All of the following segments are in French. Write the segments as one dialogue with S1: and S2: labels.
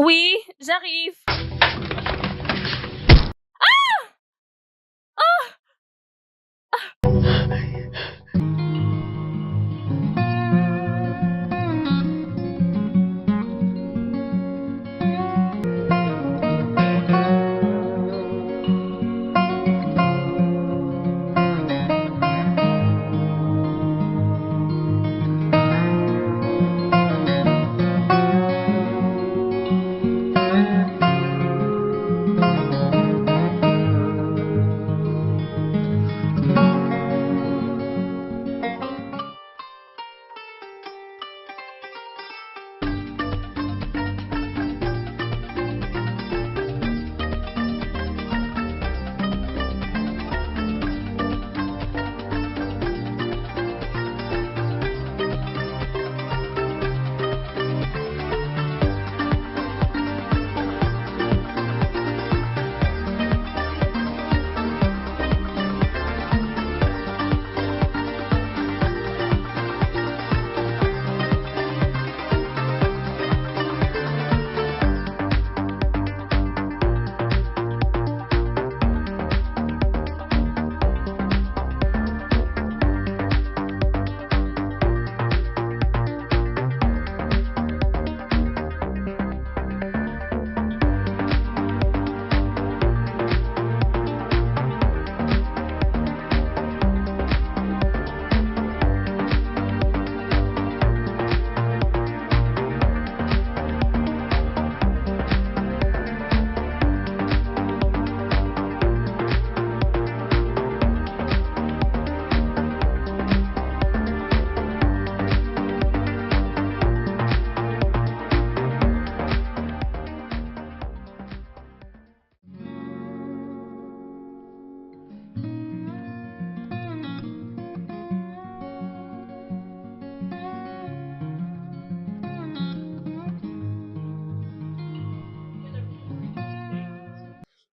S1: Oui, j'arrive.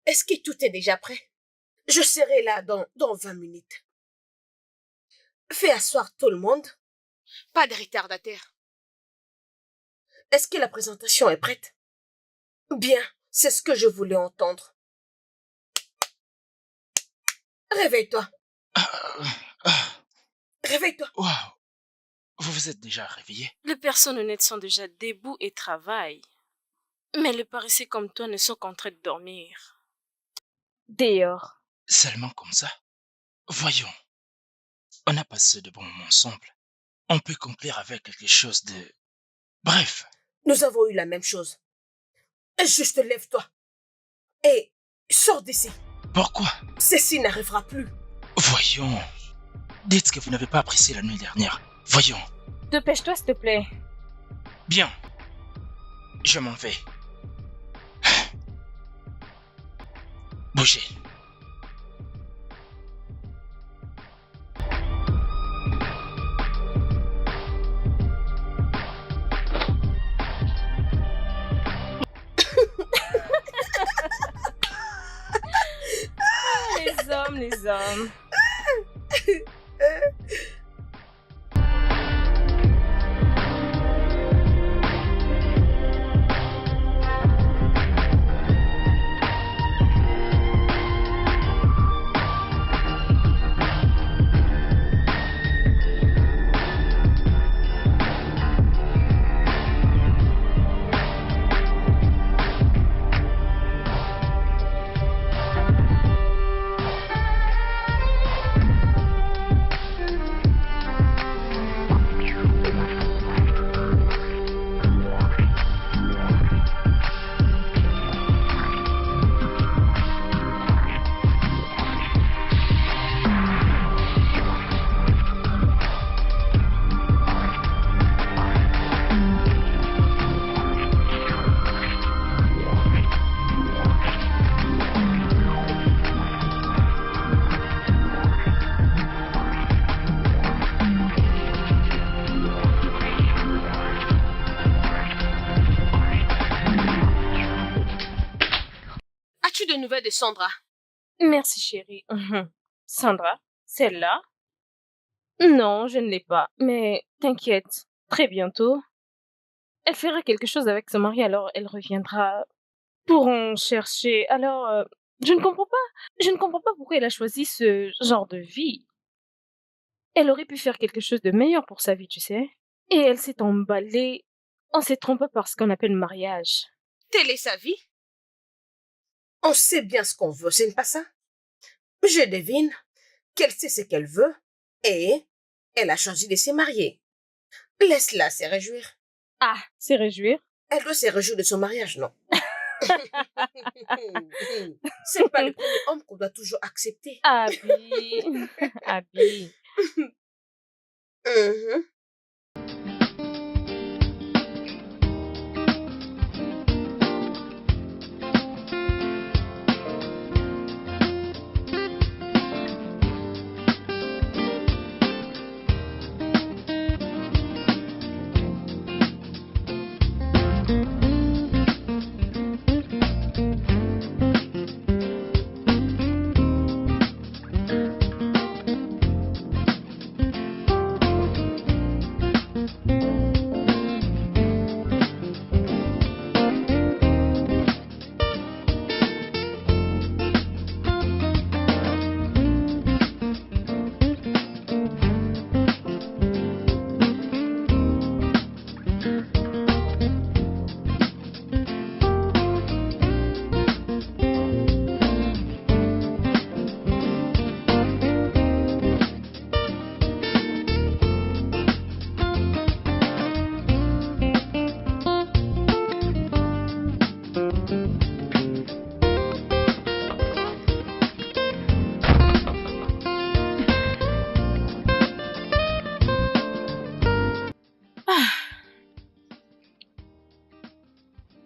S2: Est-ce que tout est déjà prêt? Je serai là dans 20 minutes. Fais asseoir tout le monde. Pas de retardataire. Est-ce que la présentation est prête? Bien, c'est ce que je voulais entendre. Réveille-toi. Réveille-toi.
S3: Waouh! Vous vous êtes déjà réveillé?
S1: Les personnes honnêtes sont déjà debout et travaillent. Mais les paresseux comme toi ne sont qu'en train de dormir. Dehors.
S3: Seulement comme ça? Voyons, on a passé de bons moments ensemble. On peut conclure avec quelque chose de... Bref,
S2: Nous avons eu la même chose. Juste lève-toi. Et sors d'ici.
S3: pourquoi?
S2: Ceci n'arrivera plus.
S3: Voyons, dites que vous n'avez pas apprécié la nuit dernière. Voyons,
S1: Dépêche-toi, s'il te plaît.
S3: bien, je m'en vais. Bougez.
S1: Les hommes.
S2: As-tu de nouvelles de Sandra?
S1: Merci, chérie. Sandra, celle-là? Non, je ne l'ai pas. Mais t'inquiète, très bientôt. Elle fera quelque chose avec son mari, alors elle reviendra pour en chercher. Alors, je ne comprends pas. Je ne comprends pas pourquoi elle a choisi ce genre de vie. Elle aurait pu faire quelque chose de meilleur pour sa vie, tu sais. Et elle s'est emballée en s'est trompée par ce qu'on appelle mariage.
S2: Telle est sa vie. On sait bien ce qu'on veut, ce n'est pas ça? Je devine qu'elle sait ce qu'elle veut et elle a choisi de se marier. Laisse-la se réjouir.
S1: Ah, c'est réjouir.
S2: Elle doit se réjouir de son mariage, non? C'est pas le premier homme qu'on doit toujours accepter.
S1: Abby. Abby.
S2: Mhm.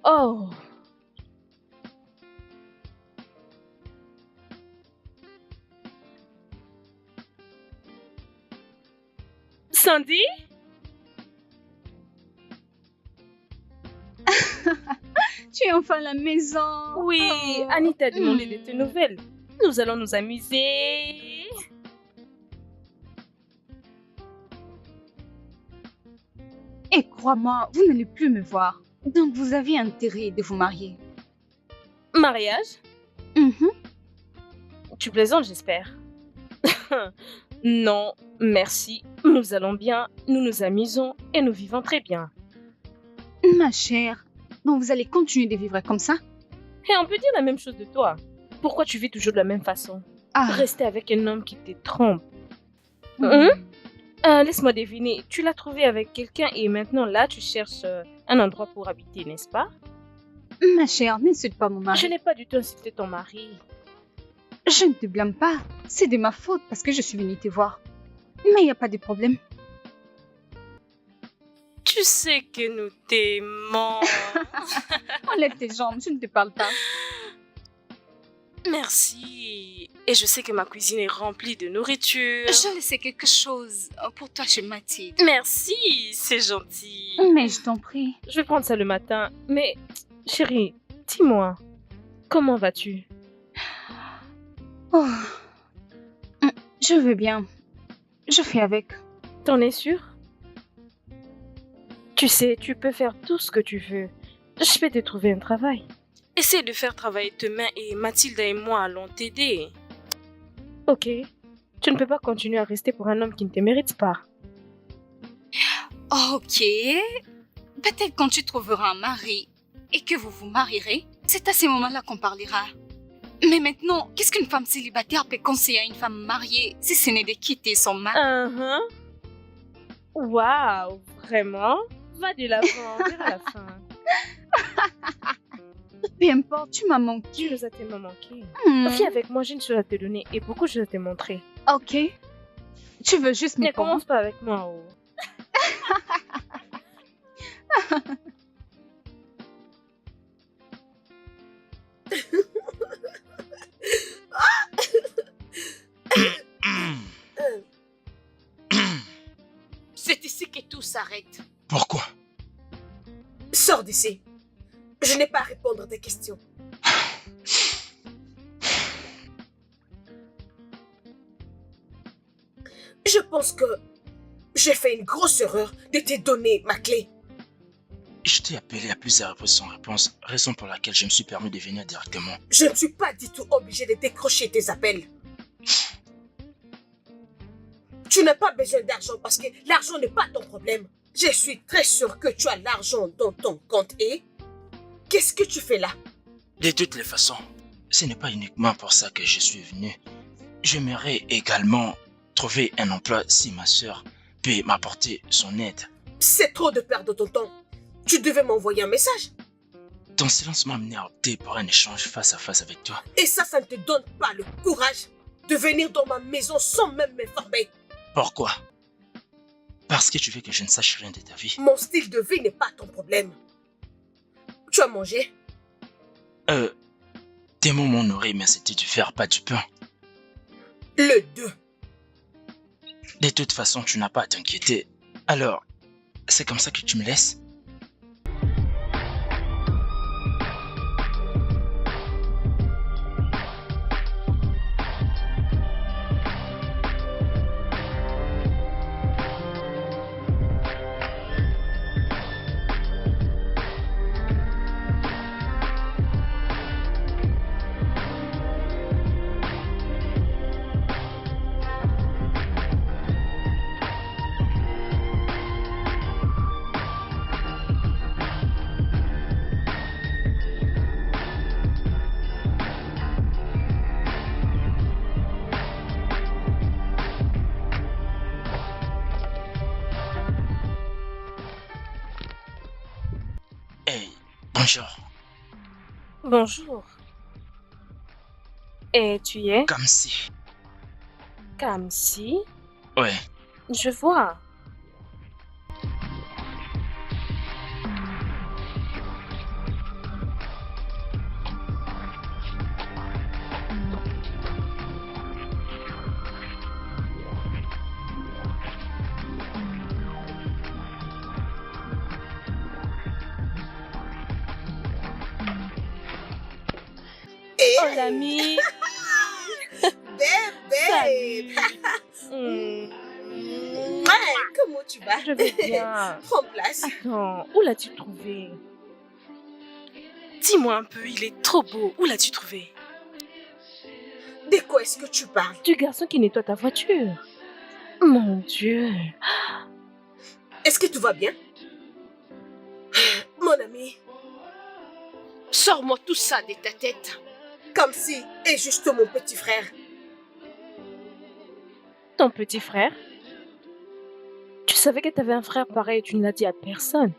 S1: Oh. Sandy?
S4: Tu es enfin à la maison.
S1: Oui,
S4: Oh.
S1: Annie t'a demandé de tes nouvelles. Nous allons nous amuser.
S4: Et crois-moi, vous n'allez plus me voir. Donc vous avez intérêt de vous marier.
S1: Mariage?
S4: Mhm.
S1: Tu plaisantes, j'espère. Non, merci. Nous allons bien, nous nous amusons et nous vivons très bien.
S4: Ma chère, donc vous allez continuer de vivre comme ça?
S1: Et on peut dire la même chose de toi. Pourquoi tu vis toujours de la même façon?
S4: Ah.
S1: Rester avec un homme qui te trompe.
S4: Mhm.
S1: Laisse-moi deviner, tu l'as trouvé avec quelqu'un et maintenant là tu cherches un endroit pour habiter, n'est-ce pas?
S4: Ma chère, n'insulte pas mon mari.
S1: Je n'ai pas du tout insulté ton mari.
S4: Je ne te blâme pas. C'est de ma faute parce que je suis venue te voir. Mais il n'y a pas de problème.
S1: Tu sais que nous t'aimons.
S4: Enlève tes jambes, je ne te parle pas.
S1: Merci. Et je sais que ma cuisine est remplie de nourriture.
S4: Je laissais quelque chose pour toi chez Mathilde.
S1: Merci, c'est gentil.
S4: Mais je t'en prie.
S1: Je vais prendre ça le matin. Mais, chérie, dis-moi, comment vas-tu?
S4: Oh. Je veux bien. Je fais avec.
S1: T'en es sûre? Tu sais, tu peux faire tout ce que tu veux. Je vais te trouver un travail. Essaie de faire travailler tes mains et Mathilde et moi allons t'aider. Ok. Tu ne peux pas continuer à rester pour un homme qui ne te mérite pas.
S4: Ok. Peut-être quand tu trouveras un mari et que vous vous marierez, c'est à ce moment-là qu'on parlera. Mais maintenant, qu'est-ce qu'une femme célibataire peut conseiller à une femme mariée si ce n'est de quitter son mari?
S1: Waouh, vraiment? Va de l'avant, on verra la fin.
S4: Peu importe, tu m'as manqué.
S1: Tu nous as tellement manqué.
S4: Hmm.
S1: Viens avec moi, j'ai une chose à te donner et beaucoup de choses à te montrer.
S4: Ok. Tu veux juste me
S1: Ne
S4: prendre?
S1: commence pas avec moi, oh.
S2: C'est ici que tout s'arrête.
S3: Pourquoi?
S2: Sors d'ici. Je n'ai pas à répondre à tes questions. Je pense que j'ai fait une grosse erreur de te donner ma clé.
S3: Je t'ai appelé à plusieurs reprises sans réponse, raison pour laquelle je me suis permis de venir directement.
S2: Je ne suis pas du tout obligée de décrocher tes appels. Tu n'as pas besoin d'argent parce que l'argent n'est pas ton problème. Je suis très sûre que tu as l'argent dans ton compte et... Qu'est-ce que tu fais là?
S3: De toutes les façons, ce n'est pas uniquement pour ça que je suis venu. J'aimerais également trouver un emploi si ma sœur peut m'apporter son aide.
S2: C'est trop de perdre ton temps. Tu devais m'envoyer un message.
S3: Ton silence m'a amené à opter pour un échange face à face avec toi.
S2: Et ça ne te donne pas le courage de venir dans ma maison sans même m'informer.
S3: Pourquoi? Parce que tu veux que je ne sache rien de ta vie.
S2: Mon style de vie n'est pas ton problème. Tu as mangé?
S3: Tes mots m'ont nourri, mais c'était du fer, pas du pain.
S2: Le 2.
S3: De toute façon, tu n'as pas à t'inquiéter. Alors, c'est comme ça que tu me laisses? Hey, bonjour.
S1: Bonjour. Et tu y es?
S3: Comme si.
S1: Kamsi?
S3: Ouais.
S1: Je vois.
S2: Et
S1: Oh l'ami!
S2: bébé.
S1: Hmm,
S2: Ouais, comment tu vas?
S1: je vais bien.
S2: Prends place.
S1: Attends, où l'as-tu trouvé? Dis-moi un peu, il est trop beau. Où l'as-tu trouvé?
S2: De quoi est-ce que tu parles?
S1: Du garçon qui nettoie ta voiture. Mon Dieu.
S2: Est-ce que tout va bien? Mon ami, sors-moi tout ça de ta tête. Comme si est juste mon petit frère.
S1: Ton petit frère? Tu savais que tu avais un frère pareil et tu ne l'as dit à personne.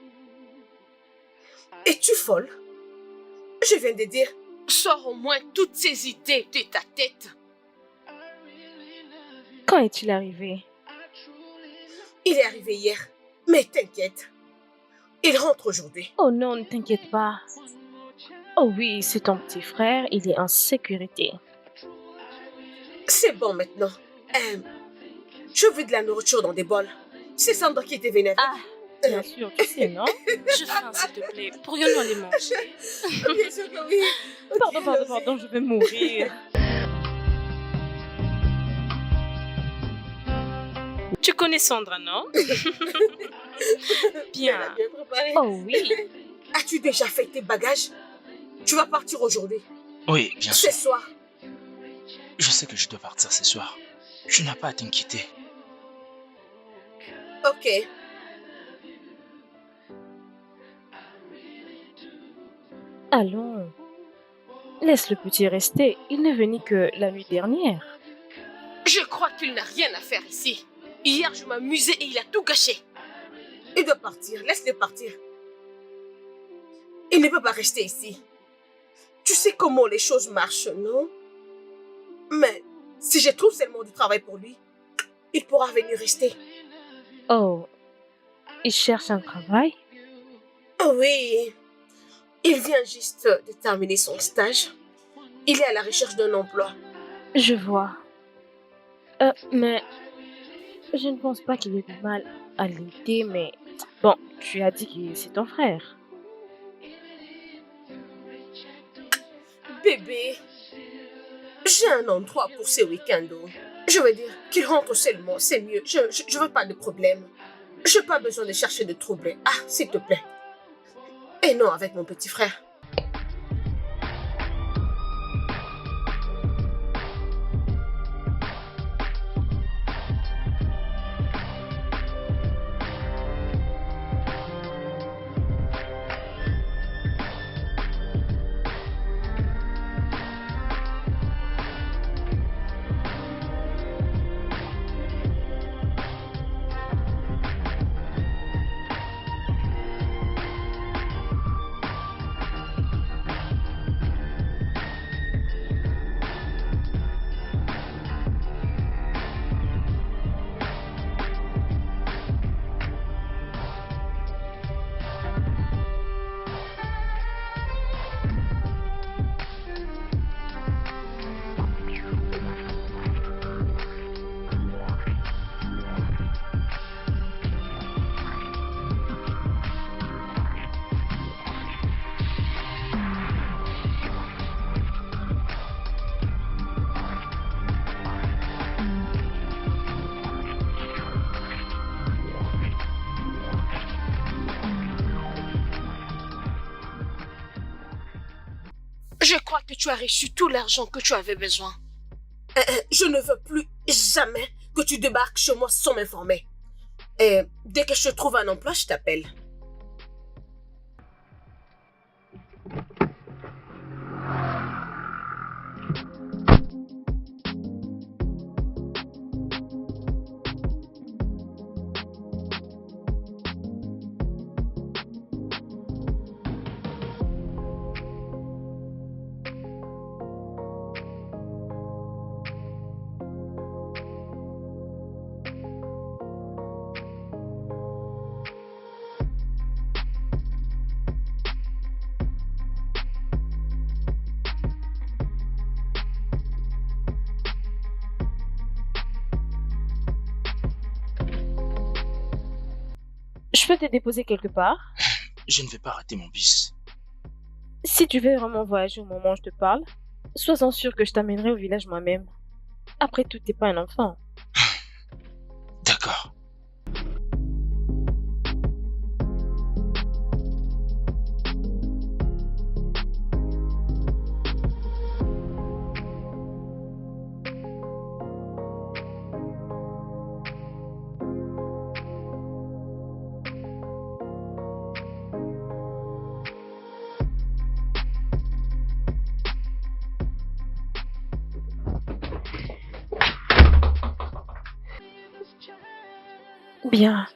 S2: Es-tu folle? Je viens de dire, sors au moins toutes ces idées de ta tête.
S1: Quand est-il arrivé?
S2: Il est arrivé hier, mais t'inquiète. Il rentre aujourd'hui.
S1: Oh non, ne t'inquiète pas. Oh oui, c'est ton petit frère, il est en sécurité.
S2: C'est bon maintenant. Je veux de la nourriture dans des bols. C'est Sandra qui était vénère.
S1: Ah, bien sûr, tu sais, non? Je faim, s'il te plaît. Pourrions-nous aller manger?
S2: Bien sûr que oui.
S1: Pardon, je vais mourir. Tu connais Sandra, non?
S2: Elle a
S1: Bien.
S2: bien préparé.
S1: Oh oui.
S2: As-tu déjà fait tes bagages? Tu vas partir aujourd'hui.
S3: Oui, bien
S2: Ce
S3: sûr.
S2: soir.
S3: Je sais que je dois partir ce soir. Tu n'as pas à t'inquiéter.
S2: Ok.
S1: Allons. Laisse le petit rester. Il n'est venu que la nuit dernière.
S2: Je crois qu'il n'a rien à faire ici. Hier, je m'amusais et il a tout gâché. Il doit partir. Laisse-le partir. Il ne peut pas rester ici. Tu sais comment les choses marchent, non? Mais si je trouve seulement du travail pour lui, il pourra venir rester.
S1: Oh. Il cherche un travail?
S2: Oh oui. Il vient juste de terminer son stage. Il est à la recherche d'un emploi.
S1: Je vois. Mais je ne pense pas qu'il y ait de mal à l'aider, mais bon, tu as dit que c'est ton frère.
S2: Bébé, j'ai un endroit pour ce week-end. Je veux dire qu'il rentre seulement, c'est mieux. Je veux pas de problème. Je n'ai pas besoin de chercher de troubles. Ah, s'il te plaît. Et non avec mon petit frère. Je crois que tu as reçu tout l'argent que tu avais besoin. Je ne veux plus jamais que tu débarques chez moi sans m'informer. Et dès que je trouve un emploi, je t'appelle.
S1: Je peux te déposer quelque part?
S3: Je ne vais pas rater mon bus.
S1: Si tu veux vraiment voyager au moment où je te parle, sois-en sûr que je t'amènerai au village moi-même. Après tout, t'es pas un enfant.
S3: D'accord.
S1: Bien.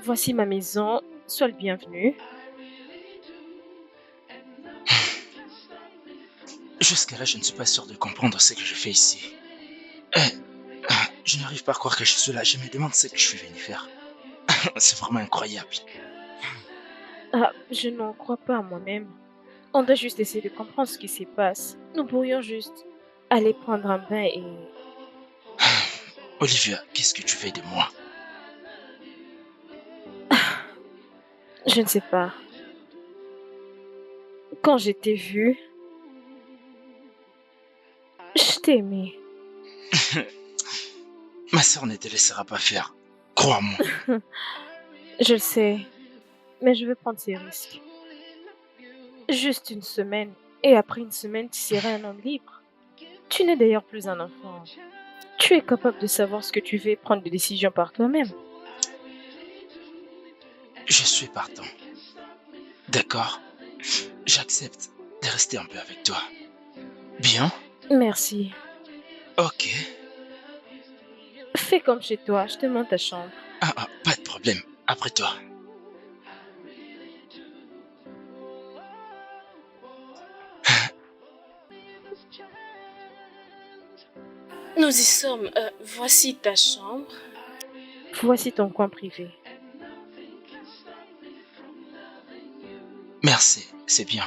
S1: Voici ma maison. Sois le bienvenu.
S3: Jusqu'à là, je ne suis pas sûr de comprendre ce que je fais ici. Je n'arrive pas à croire que je suis là. Je me demande ce que je suis venu faire. C'est vraiment incroyable.
S1: Ah, je n'en crois pas à moi-même. On doit juste essayer de comprendre ce qui se passe. Nous pourrions juste aller prendre un bain et...
S3: Olivia, qu'est-ce que tu fais de moi?
S1: Je ne sais pas. Quand je t'ai vu, je t'ai aimé.
S3: Ma sœur ne te laissera pas faire. Crois-moi.
S1: Je le sais, mais je veux prendre ces risques. Juste une semaine, et après une semaine, tu seras un homme libre. Tu n'es d'ailleurs plus un enfant. Tu es capable de savoir ce que tu veux et prendre des décisions par toi-même.
S3: Je suis partant. D'accord? J'accepte de rester un peu avec toi. Bien?
S1: Merci.
S3: Ok.
S1: Fais comme chez toi, je te montre ta chambre.
S3: Pas de problème. Après toi.
S1: Nous y sommes. Voici ta chambre. Voici ton coin privé.
S3: Merci, c'est bien.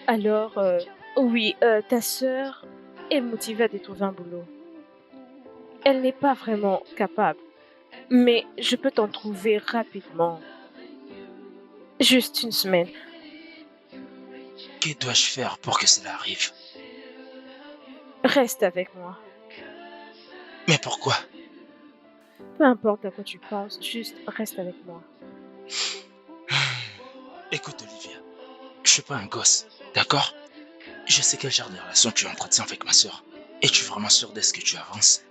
S1: Alors, oui, ta sœur est motivée à te trouver un boulot. Elle n'est pas vraiment capable, mais je peux t'en trouver rapidement. Juste une semaine.
S3: Que dois-je faire pour que cela arrive?
S1: Reste avec moi.
S3: Mais pourquoi?
S1: Peu importe à quoi tu penses, juste reste avec moi.
S3: Écoute, Olivia, je suis pas un gosse, d'accord? Je sais quel genre de relation tu entretiens avec ma sœur. Es-tu vraiment sûr de ce que tu avances?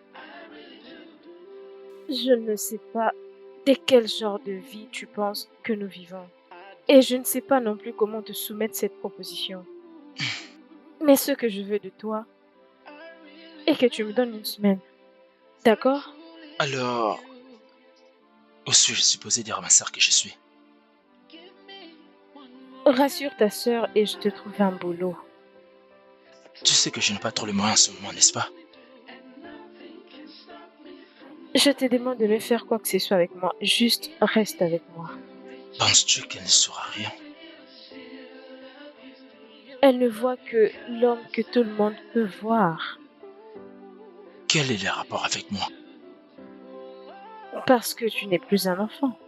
S1: Je ne sais pas de quel genre de vie tu penses que nous vivons. Et je ne sais pas non plus comment te soumettre cette proposition. Mais ce que je veux de toi est que tu me donnes une semaine. D'accord?
S3: Alors, où suis-je supposé dire à ma sœur que je suis?
S1: Rassure ta sœur et je te trouve un boulot.
S3: Tu sais que je n'ai pas trop les moyens en ce moment, n'est-ce pas?
S1: Je te demande de ne faire quoi que ce soit avec moi. Juste reste avec moi.
S3: Penses-tu qu'elle ne saura rien?
S1: Elle ne voit que l'homme que tout le monde peut voir.
S3: Quel est le rapport avec moi?
S1: Parce que tu n'es plus un enfant.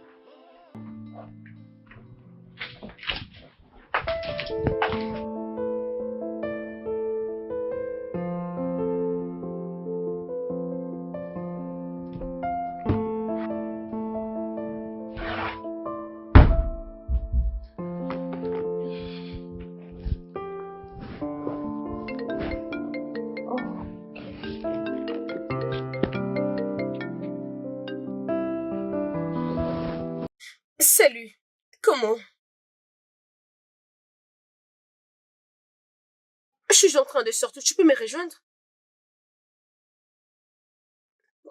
S2: Salut. Comment? Je suis en train de sortir. Tu peux me rejoindre?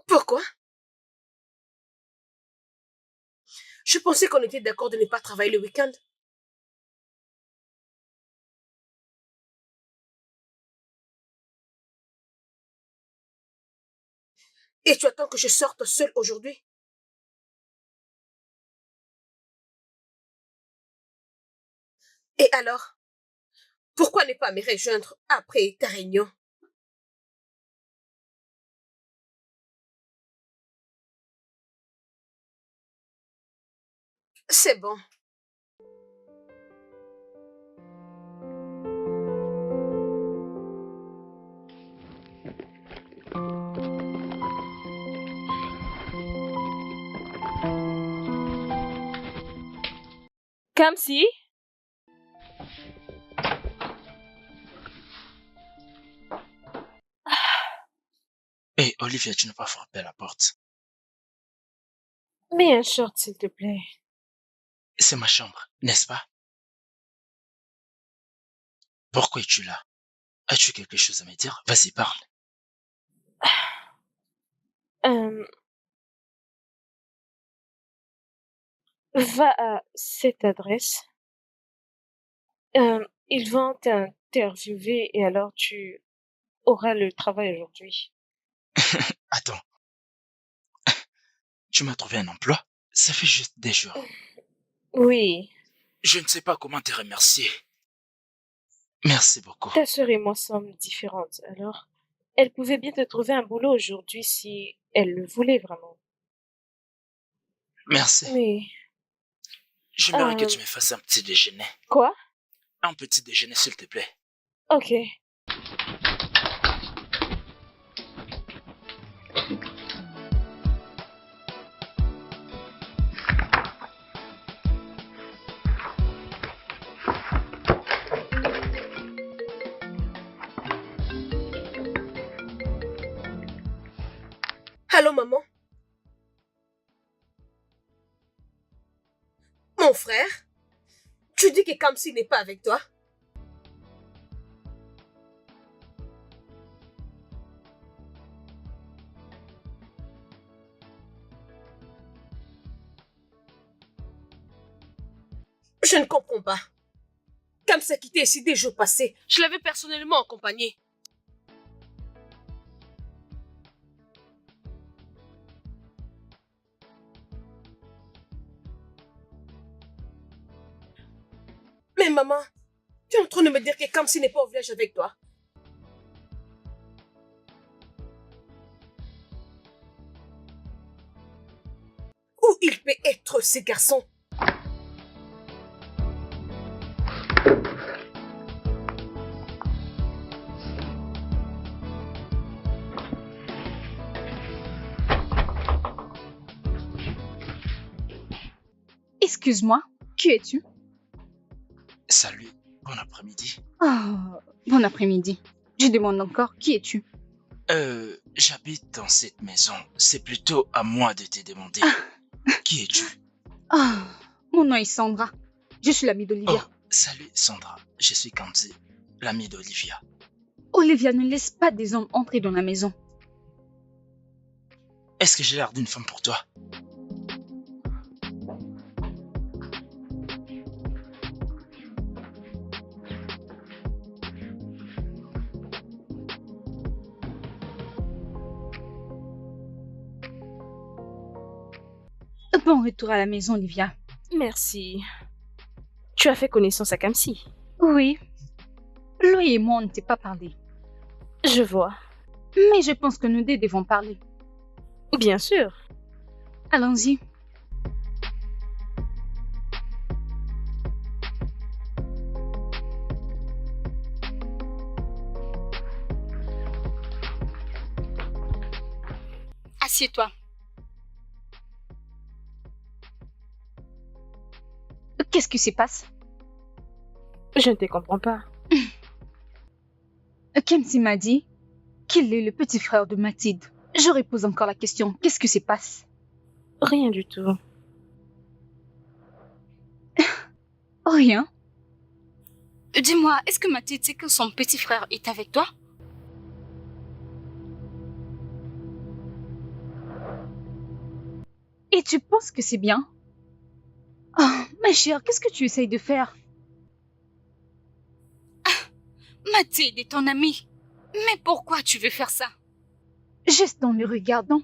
S2: Pourquoi? Je pensais qu'on était d'accord de ne pas travailler le week-end. Et tu attends que je sorte seule aujourd'hui? Et alors? Pourquoi ne pas me rejoindre après ta réunion? C'est bon.
S1: Kamsi?
S3: Hé, Olivia, tu n'as pas frappé à la porte.
S1: Mets un short, s'il te plaît.
S3: C'est ma chambre, n'est-ce pas? Pourquoi es-tu là? As-tu quelque chose à me dire? Vas-y, parle.
S1: Euh, Va à cette adresse. Ils vont t'interviewer et alors tu auras le travail aujourd'hui.
S3: Attends, tu m'as trouvé un emploi? Ça fait juste des jours.
S1: Oui,
S3: Je ne sais pas comment te remercier. Merci beaucoup.
S1: ta sœur et moi sommes différentes, alors elle pouvait bien te trouver un boulot aujourd'hui si elle le voulait vraiment.
S3: Merci.
S1: Mais,
S3: J'aimerais que
S1: euh,
S3: tu me fasses un petit déjeuner.
S1: quoi?
S3: Un petit déjeuner, s'il te plaît.
S1: Ok.
S2: Allô, maman? Mon frère? Tu dis que Kamsi n'est pas avec toi? Je ne comprends pas. Kamsi a quitté ici des jours passés. Je l'avais personnellement accompagné. Mais maman, tu es en train de me dire que Kamsi n'est pas au village avec toi? Où il peut être, ces garçons?
S4: Excuse-moi, qui es-tu?
S3: Salut, bon après-midi.
S4: Ah, bon après-midi. Je demande encore, qui es-tu?
S3: J'habite dans cette maison. C'est plutôt à moi de te demander. Qui es-tu?
S4: Ah, mon nom est Sandra. Je suis l'amie
S3: Oh,
S4: d'Olivia.
S3: salut Sandra, je suis Kanti, l'ami d'Olivia.
S4: Olivia ne laisse pas des hommes entrer dans la maison.
S3: Est-ce que j'ai l'air d'une femme pour toi?
S4: Bon retour à la maison, Olivia.
S1: Merci. Tu as fait connaissance à Kamsi.
S4: Oui, lui et moi, on ne s'est pas parlé.
S1: Je vois.
S4: Mais je pense que nous deux devons parler.
S1: Bien sûr.
S4: Allons-y. Assieds-toi. Qu'est-ce qui se passe?
S1: Je ne te comprends pas.
S4: Kamsi m'a dit qu'il est le petit frère de Mathilde. Je repose encore la question. Qu'est-ce qui se passe?
S1: Rien du tout.
S4: Rien. Dis-moi, est-ce que Mathilde sait que son petit frère est avec toi? Et tu penses que c'est bien? Oh, ma chère, qu'est-ce que tu essayes de faire? Mathilde est ton amie. Mais pourquoi tu veux faire ça? Juste en le regardant.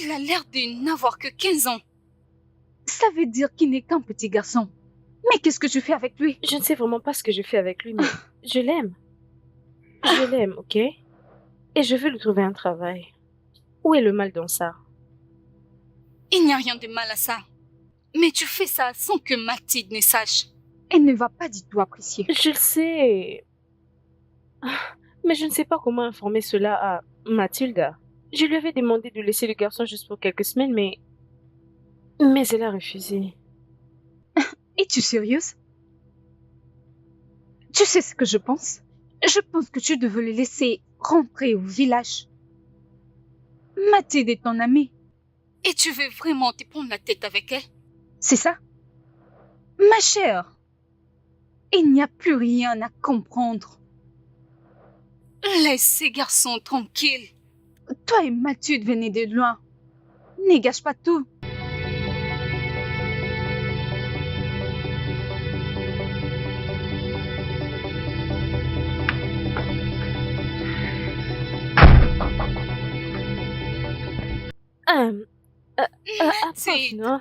S4: Il a l'air de n'avoir que 15 ans. Ça veut dire qu'il n'est qu'un petit garçon. Mais qu'est-ce que tu fais avec lui?
S1: Je ne sais vraiment pas ce que je fais avec lui, mais je l'aime. Je l'aime, ok? Et je veux lui trouver un travail. Où est le mal dans ça?
S4: Il n'y a rien de mal à ça. Mais tu fais ça sans que Mathilde ne sache. Elle ne va pas du tout apprécier.
S1: Je le sais. Mais je ne sais pas comment informer cela à Mathilda. Je lui avais demandé de laisser le garçon juste pour quelques semaines, mais elle a refusé.
S4: Es-tu sérieuse? Tu sais ce que je pense? Je pense que tu devais le laisser rentrer au village. Mathilde est ton amie. Et tu veux vraiment te prendre la tête avec elle? C'est ça? Ma chère, il n'y a plus rien à comprendre. Laisse ces garçons tranquilles. Toi et Mathilde venez de loin. Ne gâche pas tout.
S1: Approche, non?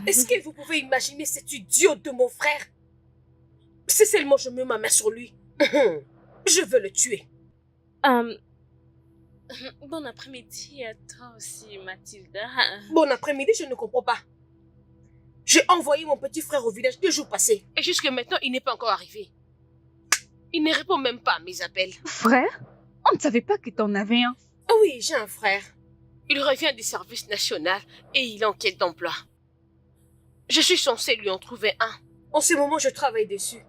S2: Est-ce que vous pouvez imaginer cet idiot de mon frère? Si seulement je mets ma main sur lui, je veux le tuer.
S5: Bon après-midi à toi aussi, Mathilda.
S2: Bon après-midi, je ne comprends pas. J'ai envoyé mon petit frère au village 2 jours passés. Et jusque maintenant, il n'est pas encore arrivé. Il ne répond même pas à mes appels.
S4: Frère? On ne savait pas que t'en avais un.
S2: Oui, j'ai un frère. Il revient du service national et il est en quête d'emploi. Je suis censée lui en trouver un. En ce moment, je travaille dessus.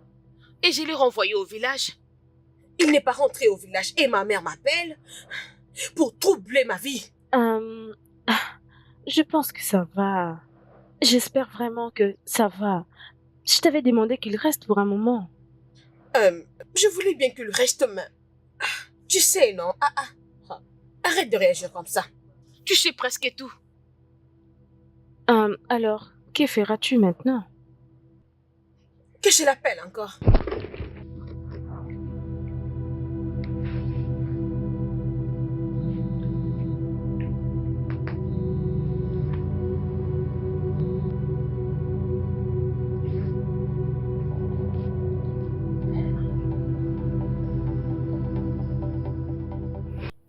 S2: Et je l'ai renvoyé au village. Il n'est pas rentré au village et ma mère m'appelle pour troubler ma vie.
S1: Je pense que ça va. J'espère vraiment que ça va. Je t'avais demandé qu'il reste pour un moment.
S2: Je voulais bien qu'il reste, mais... Tu sais, non? Arrête de réagir comme ça. Tu sais presque tout.
S1: Alors, que feras-tu maintenant?
S2: Que je l'appelle encore.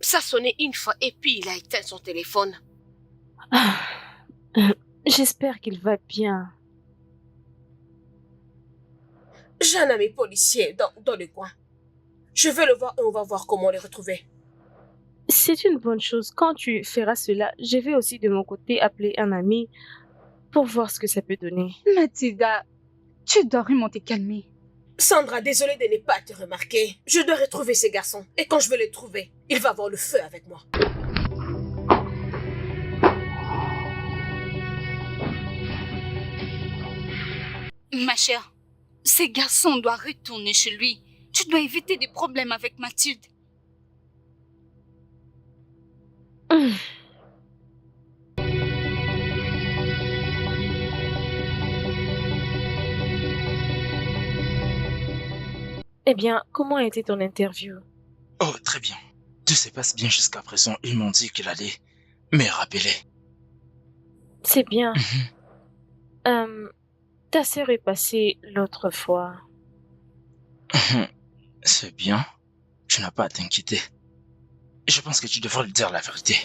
S2: Ça sonnait une fois et puis il a éteint son téléphone.
S1: J'espère qu'il va bien.
S2: J'ai un ami policier dans le coin. Je vais le voir et on va voir comment le retrouver.
S1: C'est une bonne chose. Quand tu feras cela, je vais aussi de mon côté appeler un ami pour voir ce que ça peut donner.
S4: Mathilda, Tu dois vraiment te calmer.
S2: Sandra, désolée de ne pas te remarquer. Je dois retrouver ces garçons. Et quand je vais les trouver, il va avoir le feu avec moi.
S4: Ma chère, ces garçons doivent retourner chez lui. Tu dois éviter des problèmes avec Mathilde.
S1: Eh bien, comment a été ton interview?
S3: Oh, très bien. Tout se passe bien jusqu'à présent. Ils m'ont dit qu'il allait me rappeler.
S1: C'est bien.
S3: Mhm.
S1: Ta sœur est passée l'autre fois.
S3: C'est bien. Tu n'as pas à t'inquiéter. Je pense que tu devrais lui dire la vérité.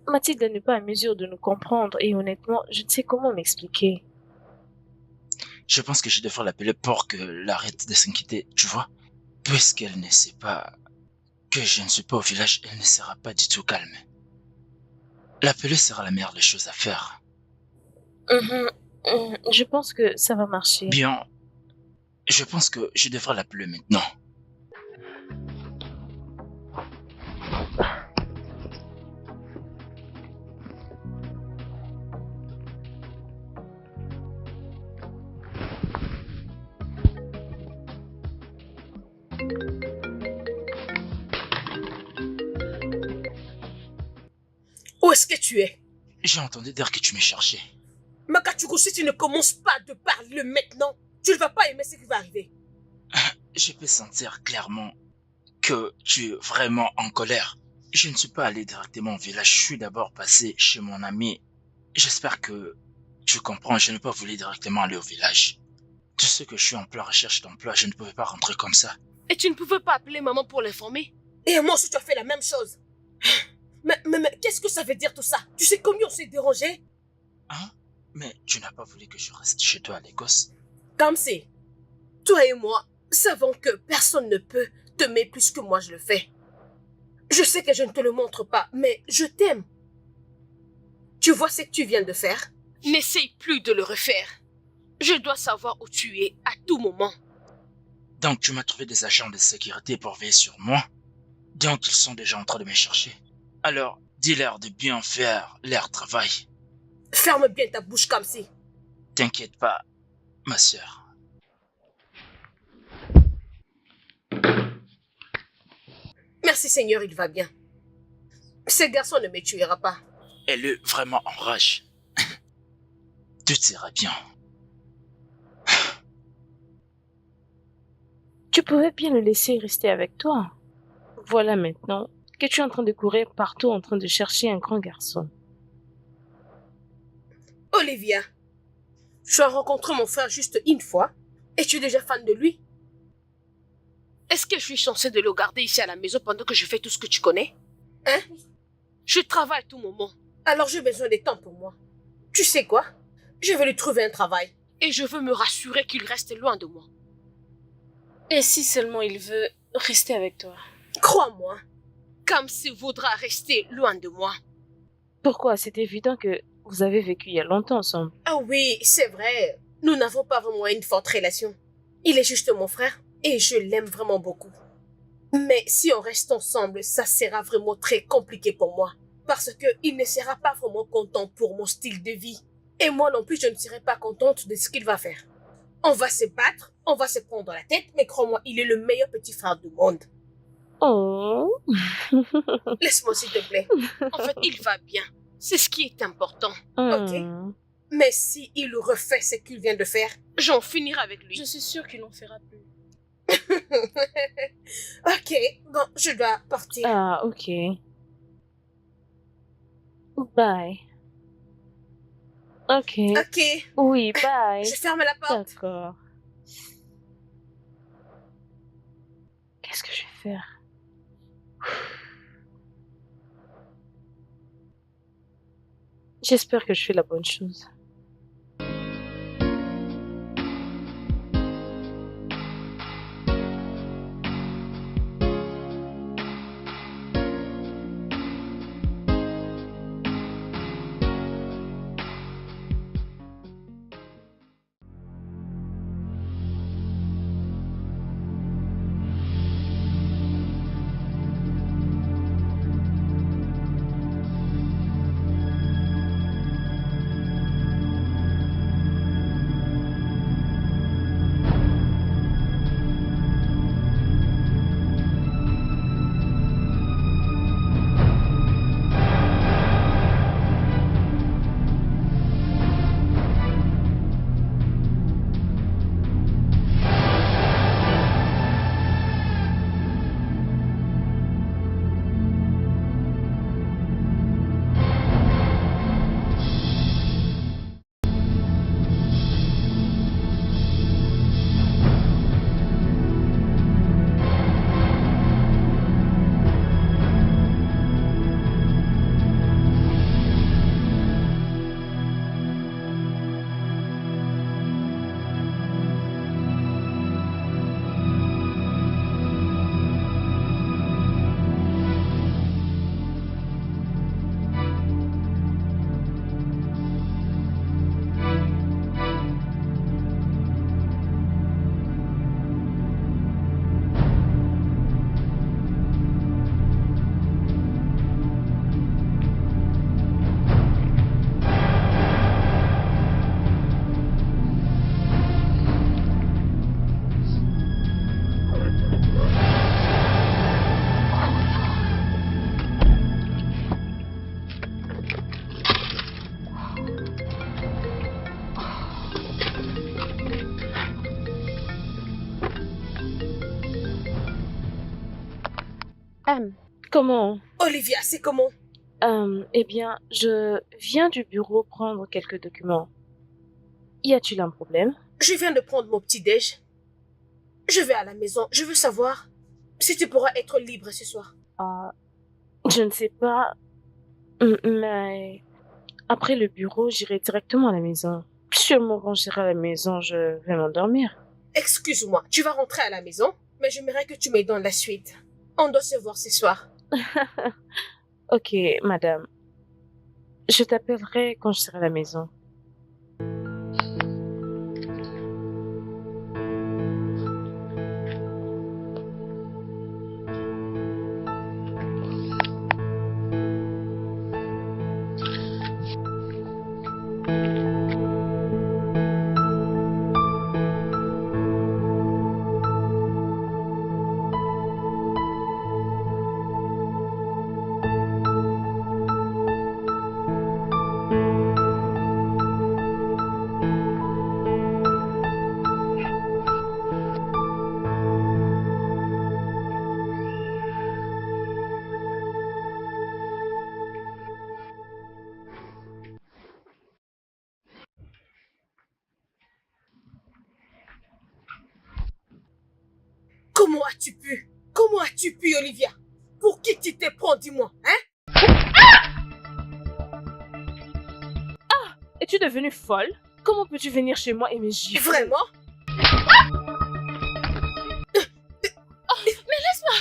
S1: Mathilde n'est pas à mesure de nous comprendre et honnêtement, je ne sais comment m'expliquer.
S3: Je pense que je devrais l'appeler pour qu'elle arrête de s'inquiéter, tu vois. Puisqu'elle ne sait pas que je ne suis pas au village, elle ne sera pas du tout calme. L'appeler sera la meilleure des choses à faire.
S1: Je pense que ça va marcher.
S3: Bien, je pense que je devrais l'appeler maintenant.
S2: Où est-ce que tu es?
S3: J'ai entendu dire que tu me cherchais.
S2: Makachukwu, si tu ne commences pas de parler maintenant, tu ne vas pas aimer ce qui va arriver.
S3: Je peux sentir clairement que tu es vraiment en colère. Je ne suis pas allé directement au village, je suis d'abord passé chez mon ami. J'espère que tu comprends, je n'ai pas voulu directement aller au village. Tu sais que je suis en pleine recherche d'emploi, je ne pouvais pas rentrer comme ça.
S2: Et tu ne pouvais pas appeler maman pour l'informer? Et moi aussi, tu as fait la même chose. Mais qu'est-ce que ça veut dire tout ça? Tu sais combien on s'est dérangé?
S3: Hein? Mais tu n'as pas voulu que je reste chez toi à l'Écosse?
S2: Kamsi, toi et moi savons que personne ne peut t'aimer plus que moi je le fais. Je sais que je ne te le montre pas, mais je t'aime. Tu vois ce que tu viens de faire? N'essaye plus de le refaire. Je dois savoir où tu es à tout moment.
S3: Donc tu m'as trouvé des agents de sécurité pour veiller sur moi? Donc ils sont déjà en train de me chercher. Alors, dis-leur de bien faire leur travail.
S2: Ferme bien ta bouche, Kamsi.
S3: T'inquiète pas, ma sœur.
S2: Merci Seigneur, il va bien. Ce garçon ne me tuera pas.
S3: Elle est vraiment en rage. Tout ira bien.
S1: Tu pouvais bien le laisser rester avec toi. Voilà maintenant que tu es en train de courir partout en train de chercher un grand garçon.
S2: Olivia, tu as rencontré mon frère juste une fois et tu es déjà fan de lui? Est-ce que je suis censée de le garder ici à la maison pendant que je fais tout ce que tu connais? Hein? Je travaille à tout moment. Alors j'ai besoin de temps pour moi. Tu sais quoi? Je vais lui trouver un travail. Et je veux me rassurer qu'il reste loin de moi.
S5: Et si seulement il veut rester avec toi?
S2: Crois-moi, Kamsi voudra rester loin de moi.
S1: Pourquoi? C'est évident que vous avez vécu il y a longtemps ensemble.
S2: Ah oui, c'est vrai. Nous n'avons pas vraiment une forte relation. Il est juste mon frère et je l'aime vraiment beaucoup. Mais si on reste ensemble, ça sera vraiment très compliqué pour moi. Parce qu'il ne sera pas vraiment content pour mon style de vie. Et moi non plus, je ne serai pas contente de ce qu'il va faire. On va se battre, on va se prendre la tête, mais crois-moi, il est le meilleur petit frère du monde.
S1: Oh.
S2: Laisse-moi s'il te plaît. En fait, il va bien. C'est ce qui est important. Ok?
S1: Hmm.
S2: Mais si il refait ce qu'il vient de faire, j'en finirai avec lui.
S5: Je suis sûre qu'il n'en fera plus.
S2: Ok, bon, je dois partir.
S1: Ah, ok. Bye. Ok.
S2: Ok,
S1: Oui, bye.
S2: je ferme la porte.
S1: D'accord. Qu'est-ce que je vais faire? J'espère que je fais la bonne chose. Comment?
S2: Olivia, c'est comment?
S1: Eh bien, je viens du bureau prendre quelques documents. Y a-t-il un problème?
S2: Je viens de prendre mon petit-déj. Je vais à la maison. Je veux savoir si tu pourras être libre ce soir.
S1: Je ne sais pas, mais après le bureau, j'irai directement à la maison. Je me rangerai à la maison, je vais m'endormir.
S2: Excuse-moi, tu vas rentrer à la maison, mais j'aimerais que tu me donnes la suite. On doit se voir ce soir.
S1: Ok, madame. Je t'appellerai quand je serai à la maison.
S2: Comment as-tu pu? Comment as-tu pu, Olivia? Pour qui tu te prends, dis-moi, hein?
S1: Es-tu devenue folle? Comment peux-tu venir chez moi et me gifler?
S2: Vraiment?
S4: Mais laisse-moi.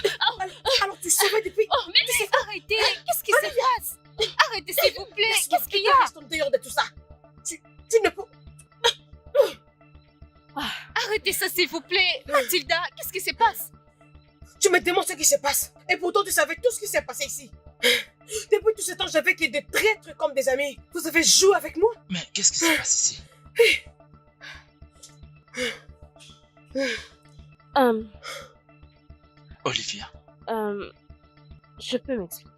S2: Alors tu savais depuis...
S4: Oh, mais arrêtez. Qu'est-ce qui se passe? Arrêtez, s'il vous plaît.
S2: Laisse-moi
S4: Qu'est-ce qu'il y
S2: te
S4: a?
S2: reste en dehors de tout ça. Tu ne peux...
S4: Arrêtez ça, s'il vous plaît. Mathilda, qu'est-ce qui se passe?
S2: Tu me demandes ce qui se passe. Et pourtant, tu savais tout ce qui s'est passé ici. Depuis tout ce temps, j'avais que des traîtres comme des amis. Vous avez joué avec moi?
S3: Mais qu'est-ce qui se passe ici? Olivia,
S1: Je peux m'expliquer.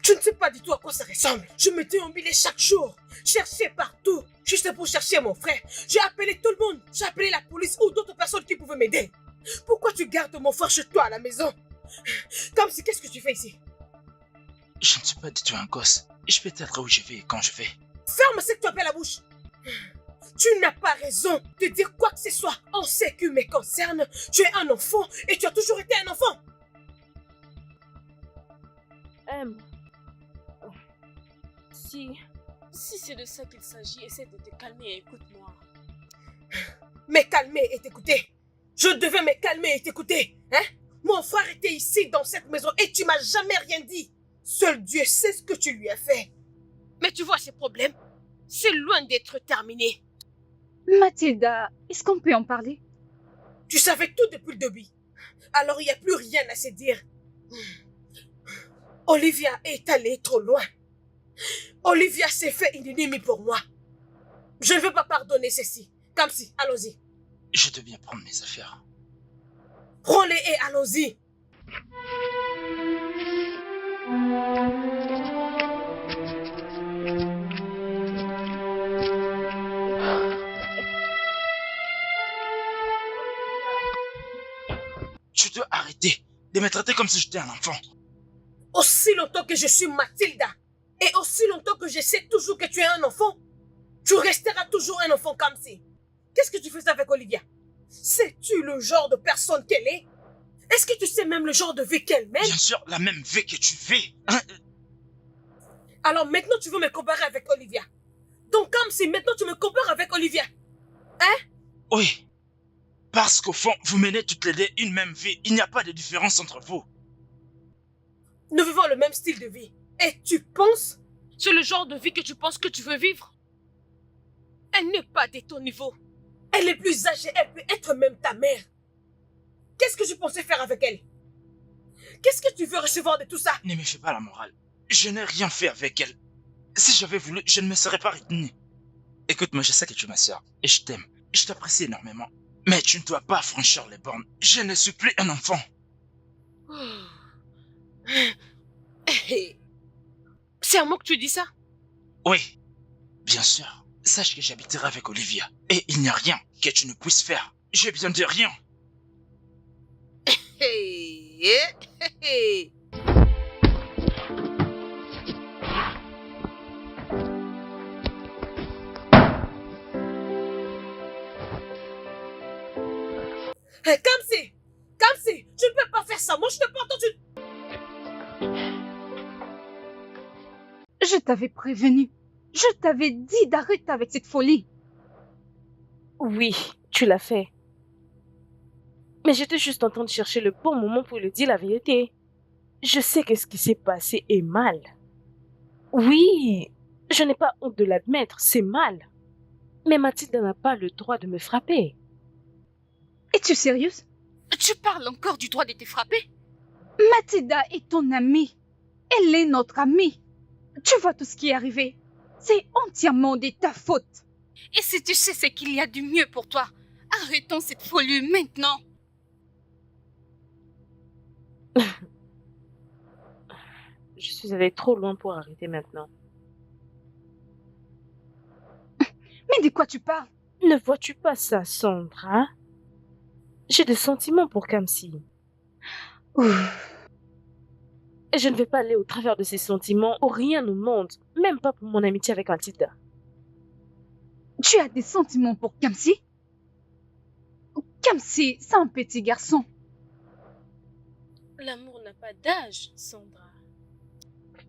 S2: Tu ne sais pas du tout à quoi ça ressemble. Je me déambulais chaque jour, cherchais partout, juste pour chercher mon frère. J'ai appelé tout le monde. J'ai appelé la police ou d'autres personnes qui pouvaient m'aider. Pourquoi tu gardes mon frère chez toi à la maison? Comme si, qu'est-ce que tu fais ici?
S3: je ne suis pas du tout un gosse. Je peux être où je vais et quand je vais.
S2: Ferme ce que tu appelles la bouche. Tu n'as pas raison de dire quoi que ce soit en ce qui me concerne. Tu es un enfant et tu as toujours été un enfant.
S5: Si c'est de ça qu'il s'agit, essaie de te calmer et écoute-moi.
S2: Me calmer et t'écouter. Je devais me calmer et t'écouter. Hein? Mon frère était ici dans cette maison et tu m'as jamais rien dit. Seul Dieu sait ce que tu lui as fait. Mais tu vois ces problèmes, c'est loin d'être terminé.
S4: Mathilda, est-ce qu'on peut en parler?
S2: Tu savais tout depuis le début. Alors il n'y a plus rien à se dire. Olivia est allée trop loin. Olivia s'est fait une ennemie pour moi. Je ne veux pas pardonner ceci. Comme si, allons-y.
S3: Je dois bien prendre mes affaires.
S2: Prends-les et allons-y.
S3: Tu dois arrêter de me traiter comme si j'étais un enfant.
S2: Aussi longtemps que je suis Mathilda, et aussi longtemps que je sais toujours que tu es un enfant, tu resteras toujours un enfant comme si. Qu'est-ce que tu faisais avec Olivia? Sais-tu le genre de personne qu'elle est? Est-ce que tu sais même le genre de vie qu'elle mène?
S3: Bien sûr, la même vie que tu vis. Hein?
S2: Alors maintenant tu veux me comparer avec Olivia. Donc comme si maintenant tu me compares avec Olivia. Hein?
S3: Oui. Parce qu'au fond, vous menez toutes les deux une même vie. Il n'y a pas de différence entre vous.
S2: Nous vivons le même style de vie. Et tu penses? C'est le genre de vie que tu penses que tu veux vivre? Elle n'est pas de ton niveau. Elle est plus âgée, elle peut être même ta mère. Qu'est-ce que tu pensais faire avec elle? Qu'est-ce que tu veux recevoir de tout ça?
S3: Ne me fais pas la morale. Je n'ai rien fait avec elle. Si j'avais voulu, je ne me serais pas retenu. Écoute-moi, je sais que tu es ma soeur et je t'aime. Je t'apprécie énormément. Mais tu ne dois pas franchir les bornes. Je ne suis plus un enfant.
S2: C'est à moi que tu dis ça?
S3: Oui, bien sûr. Sache que j'habiterai avec Olivia. Et il n'y a rien que tu ne puisses faire. J'ai besoin de rien.
S2: Hey, hey. Kamsi, Kamsi, tu ne peux pas faire ça. Moi, je te porte entendu.
S4: Je t'avais prévenu. Je t'avais dit d'arrêter avec cette folie.
S1: Oui, tu l'as fait. Mais j'étais juste en train de chercher le bon moment pour lui dire la vérité. Je sais que ce qui s'est passé est mal. Oui, je n'ai pas honte de l'admettre, c'est mal. Mais Mathilde n'a pas le droit de me frapper.
S4: Es-tu sérieuse? Tu parles encore du droit de te frapper? Mathilda est ton amie. Elle est notre amie. Tu vois tout ce qui est arrivé. C'est entièrement de ta faute. Et si tu sais ce qu'il y a du mieux pour toi, arrêtons cette folie maintenant.
S1: Je suis allée trop loin pour arrêter maintenant.
S4: Mais de quoi tu parles?
S1: Ne vois-tu pas ça, Sandra? J'ai des sentiments pour Kamsi.
S4: Ouf.
S1: Et je ne vais pas aller au travers de ces sentiments pour rien au monde, même pas pour mon amitié avec Mathilda.
S4: Tu as des sentiments pour Kamsi? Kamsi, c'est un petit garçon.
S5: L'amour n'a pas d'âge, Sandra.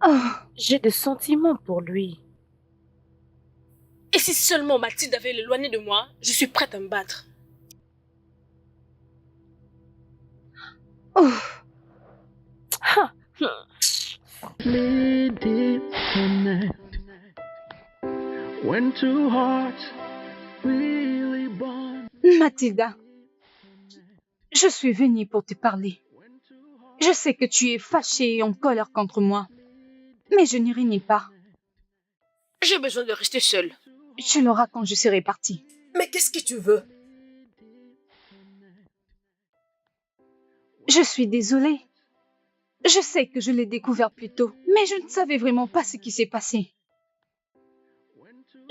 S4: Oh,
S1: J'ai des sentiments pour lui.
S5: Et si seulement Mathilde avait l'éloigné de moi, je suis prête à me battre.
S4: oh.
S1: Ha!
S6: We did connect when two hearts really bond.
S4: Mathilda, je suis venue pour te parler. Je sais que tu es fâchée et en colère contre moi, mais je n'y renie pas.
S2: J'ai besoin de rester seule.
S4: Tu l'auras quand je serai partie.
S2: Mais qu'est-ce que tu veux?
S4: Je suis désolée. Je sais que je l'ai découvert plus tôt, mais je ne savais vraiment pas ce qui s'est passé.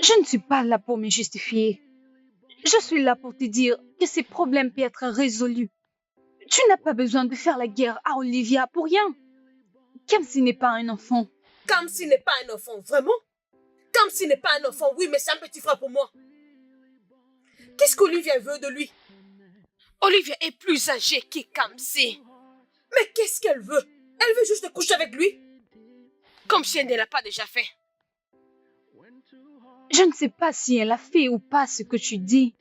S4: Je ne suis pas là pour me justifier. Je suis là pour te dire que ces problèmes peuvent être résolus. Tu n'as pas besoin de faire la guerre à Olivia pour rien. Kamsi n'est pas un enfant.
S2: Kamsi n'est pas un enfant, vraiment? Kamsi n'est pas un enfant, oui, mais c'est un petit frère pour moi. Qu'est-ce qu'Olivia veut de lui? Olivia est plus âgée que Kamsi. Mais qu'est-ce qu'elle veut? Elle veut juste coucher avec lui? Comme si elle ne l'a pas déjà fait.
S4: Je ne sais pas si elle a fait ou pas ce que tu dis.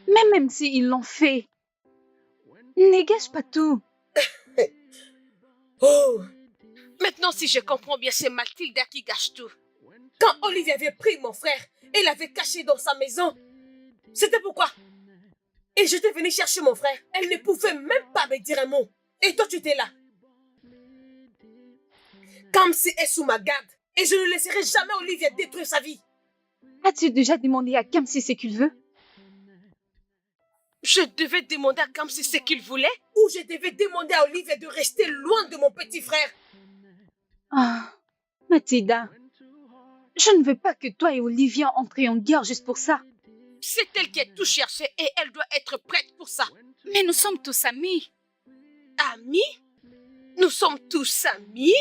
S4: Mais même s'ils l'ont fait, négage pas tout.
S2: Oh! Maintenant, si je comprends bien, c'est Mathilda qui gâche tout. Quand Olivia avait pris mon frère et l'avait caché dans sa maison, c'était pourquoi? Et j'étais venue chercher mon frère. Elle ne pouvait même pas me dire un mot. Et toi, tu étais là. Kamsi est sous ma garde. Et je ne laisserai jamais Olivia détruire sa vie.
S4: As-tu déjà demandé à Kamsi ce qu'il veut?
S2: Je devais demander à Kamsi ce qu'il voulait ou je devais demander à Olivia de rester loin de mon petit frère?
S4: Ah, Mathilda, je ne veux pas que toi et Olivia entrez en guerre juste pour ça.
S2: C'est elle qui a tout cherché et elle doit être prête pour ça.
S4: Mais nous sommes tous amis.
S2: Amis? Nous sommes tous amis?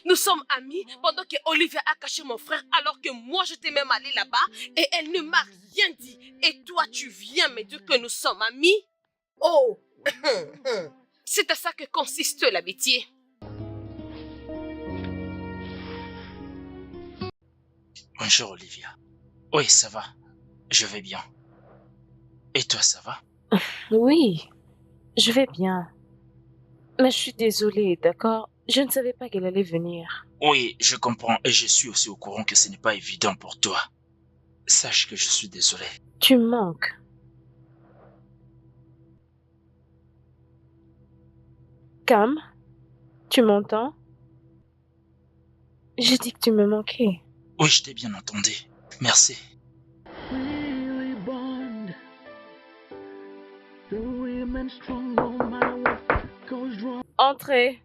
S2: Nous sommes amis pendant que Olivia a caché mon frère alors que moi j'étais même allée là-bas et elle ne m'a rien dit. Et toi tu viens me dire que nous sommes amis? Oh! C'est à ça que consiste l'amitié.
S3: Bonjour Olivia. Oui, ça va. Je vais bien. Et toi, ça va?
S1: Oui, je vais bien. Mais je suis désolée, d'accord? Je ne savais pas qu'elle allait venir.
S3: Oui, je comprends et je suis aussi au courant que ce n'est pas évident pour toi. Sache que je suis désolé.
S1: Tu me manques. Cam, tu m'entends? J'ai dit que tu me manquais.
S3: Oui, je t'ai bien entendu. Merci.
S6: Really bond. The women strong no matter what goes wrong.
S1: Entrez.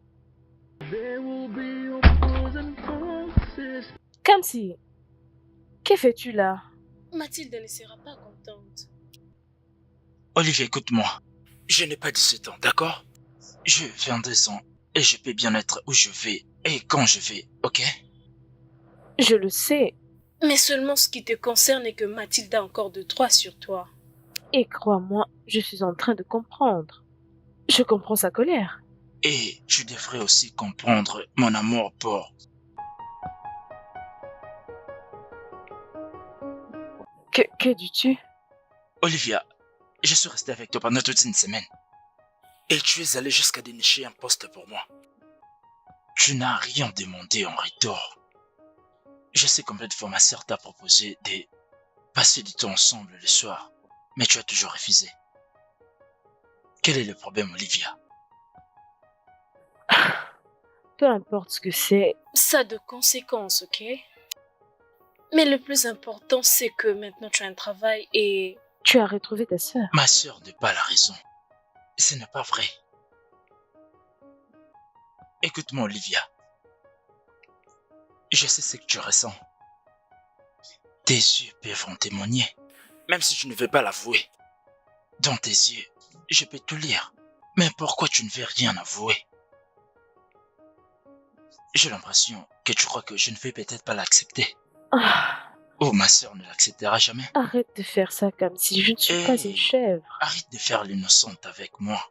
S6: There will be opposing forces.
S1: Kamsi, que fais-tu là?
S5: Mathilde ne sera pas contente.
S3: Olivia, écoute-moi. Je n'ai pas 17 ans, d'accord? Je viens 22 ans et je peux bien être où je vais et quand je vais, ok?
S1: Je le sais.
S5: Mais seulement ce qui te concerne est que Mathilde a encore de droits sur toi.
S1: Et crois-moi, je suis en train de comprendre. Je comprends sa colère.
S3: Et tu devrais aussi comprendre mon amour pour...
S1: Que dis-tu?
S3: Olivia, je suis resté avec toi pendant toute une semaine. Et tu es allé jusqu'à dénicher un poste pour moi. Tu n'as rien demandé en retour. Je sais combien de fois ma sœur t'a proposé de passer du temps ensemble le soir, mais tu as toujours refusé. Quel est le problème, Olivia?
S1: Peu importe ce que c'est.
S5: Ça a de conséquences, ok? Mais le plus important, c'est que maintenant tu as un travail et...
S1: Tu as retrouvé ta sœur.
S3: Ma sœur n'a pas la raison. Ce n'est pas vrai. Écoute-moi, Olivia. Je sais ce que tu ressens. Tes yeux peuvent en témoigner, même si tu ne veux pas l'avouer. Dans tes yeux, je peux tout lire. Mais pourquoi tu ne veux rien avouer? J'ai l'impression que tu crois que je ne vais peut-être pas l'accepter.
S1: Ah,
S3: Oh, ma sœur ne l'acceptera jamais.
S1: arrête de faire ça comme si je ne suis pas une chèvre.
S3: Arrête de faire l'innocente avec moi.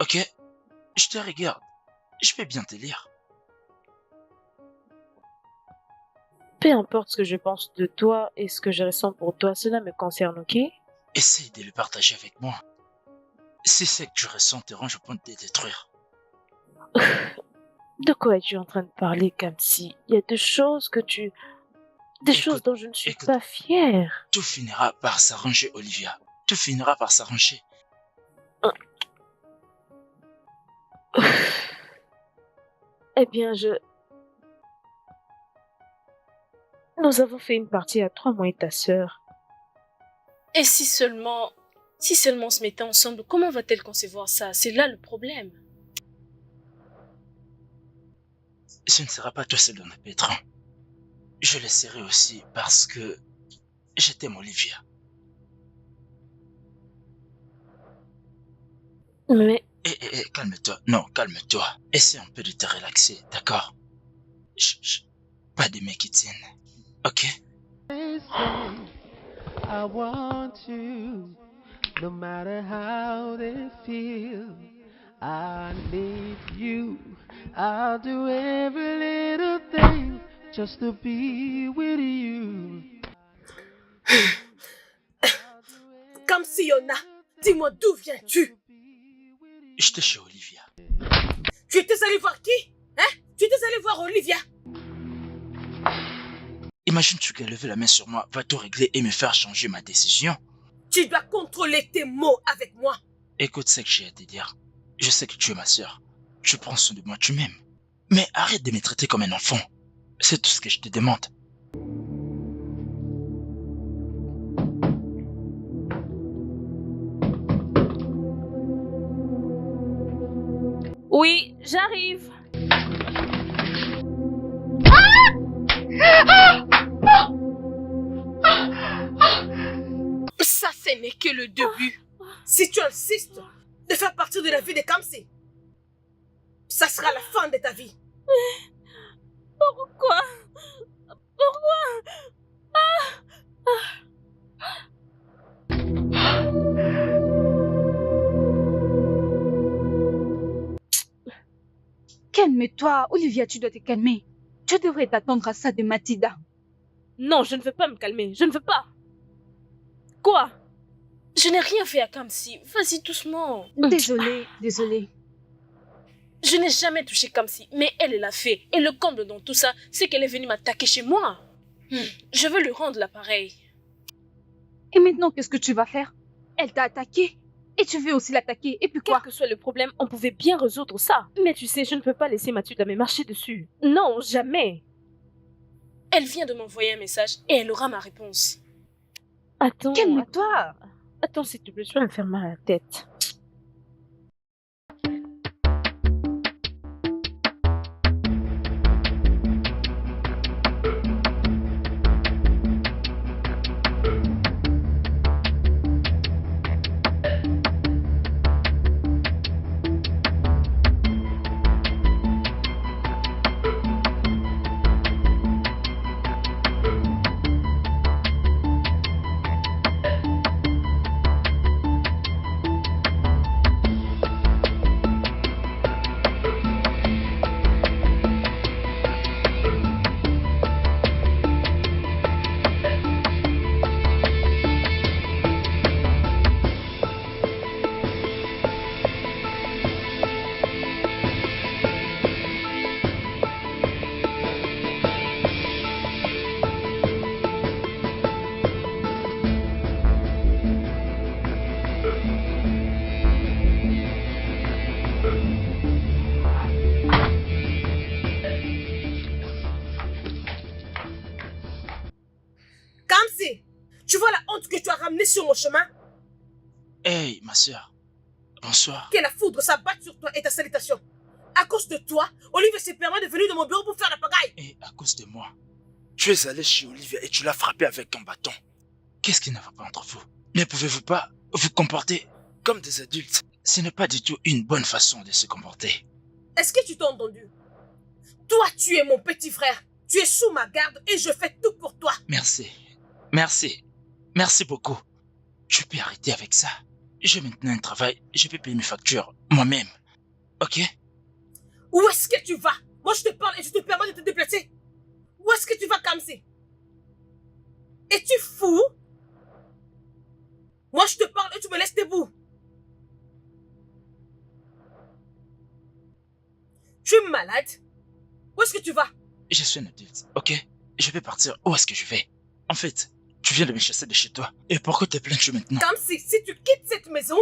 S3: Ok? Je te regarde. Je peux bien te lire.
S1: Peu importe ce que je pense de toi et ce que je ressens pour toi, cela me concerne, ok?
S3: Essaye de le partager avec moi. Si c'est que tu ressens te range au point de te détruire.
S1: De quoi es-tu en train de parler comme si il y a des choses que tu... Des choses dont je ne suis
S3: écoute.
S1: pas fière.
S3: Tout finira par s'arranger, Olivia. Tout finira par s'arranger.
S1: Eh bien, Nous avons fait une partie à 3, moi et ta sœur.
S5: Et si seulement on se mettait ensemble, comment va-t-elle concevoir ça? C'est là le problème.
S3: Ce ne sera pas toi seul dans le pétrin. Je le serai aussi parce que je t'aime, Olivia.
S1: Mais
S3: Calme-toi. Non, calme-toi. Essaie un peu de te relaxer, d'accord? Chut, pas de mecs qui tiennent. Ok?
S6: They say I want you, no matter how they feel. I need you. I'll do every little thing just to be with you.
S2: Comme si Yona, dis-moi d'où viens-tu?
S3: J'étais chez Olivia.
S2: Tu étais allé voir qui? Hein? Tu étais allé voir Olivia?
S3: Imagine-tu qu'elle levait la main sur moi, va tout régler et me faire changer ma décision?
S2: Tu dois contrôler tes mots avec moi.
S3: Écoute ce que j'ai à te dire. Je sais que tu es ma sœur. Tu prends soin de moi, tu m'aimes. Mais arrête de me traiter comme un enfant. C'est tout ce que je te demande.
S1: oui, j'arrive.
S2: Ça, ce n'est que le début. Si tu insistes de faire partie de la vie de Kamsi, ça sera la fin de ta vie.
S1: Pourquoi?
S4: Calme-toi, Olivia, tu dois te calmer. Tu devrais t'attendre à ça de Mathilda.
S1: Non, je ne veux pas me calmer. Je ne veux pas. Quoi?
S5: Je n'ai rien fait à Kamsi. Vas-y doucement.
S4: Désolée.
S5: Je n'ai jamais touché Kamsi, mais elle l'a fait. Et le comble dans tout ça, c'est qu'elle est venue m'attaquer chez moi. Je veux lui rendre l'appareil.
S4: Et maintenant, qu'est-ce que tu vas faire? Elle t'a attaqué. Et tu veux aussi l'attaquer. Et puis
S1: Quel
S4: quoi?
S1: que soit le problème, on pouvait bien résoudre ça. Mais tu sais, je ne peux pas laisser Mathilde me marcher dessus. Non, jamais.
S5: Elle vient de m'envoyer un message et elle aura ma réponse.
S1: Attends.
S4: Calme-toi.
S1: Attends, s'il te plaît, je vais me faire mal à la tête.
S2: t'arrêter sur mon chemin?
S3: Hey, ma soeur. Bonsoir.
S2: Que la foudre s'abatte sur toi et ta salutation. À cause de toi, Olivier s'est permis de venir dans mon bureau pour faire la pagaille.
S3: Et à cause de moi, tu es allé chez Olivia et tu l'as frappé avec ton bâton. Qu'est-ce qui ne va pas entre vous? Ne pouvez-vous pas vous comporter comme des adultes? Ce n'est pas du tout une bonne façon de se comporter.
S2: Est-ce que tu t'as entendu? Toi, tu es mon petit frère. Tu es sous ma garde et je fais tout pour toi.
S3: Merci. Merci. Merci beaucoup. Tu peux arrêter avec ça. J'ai maintenant un travail, je peux payer mes factures moi-même. Ok?
S2: Où est-ce que tu vas? Moi, je te parle et je te permets de te déplacer. Où est-ce que tu vas, Kamsi? Es-tu fou? Moi, je te parle et tu me laisses debout. Tu es malade? Où est-ce que tu vas?
S3: Je suis un adulte, ok? Je vais partir. Où est-ce que je vais? En fait, tu viens de me chasser de chez toi. Et pourquoi te plains-tu maintenant?
S2: Kamsi, si tu quittes cette maison,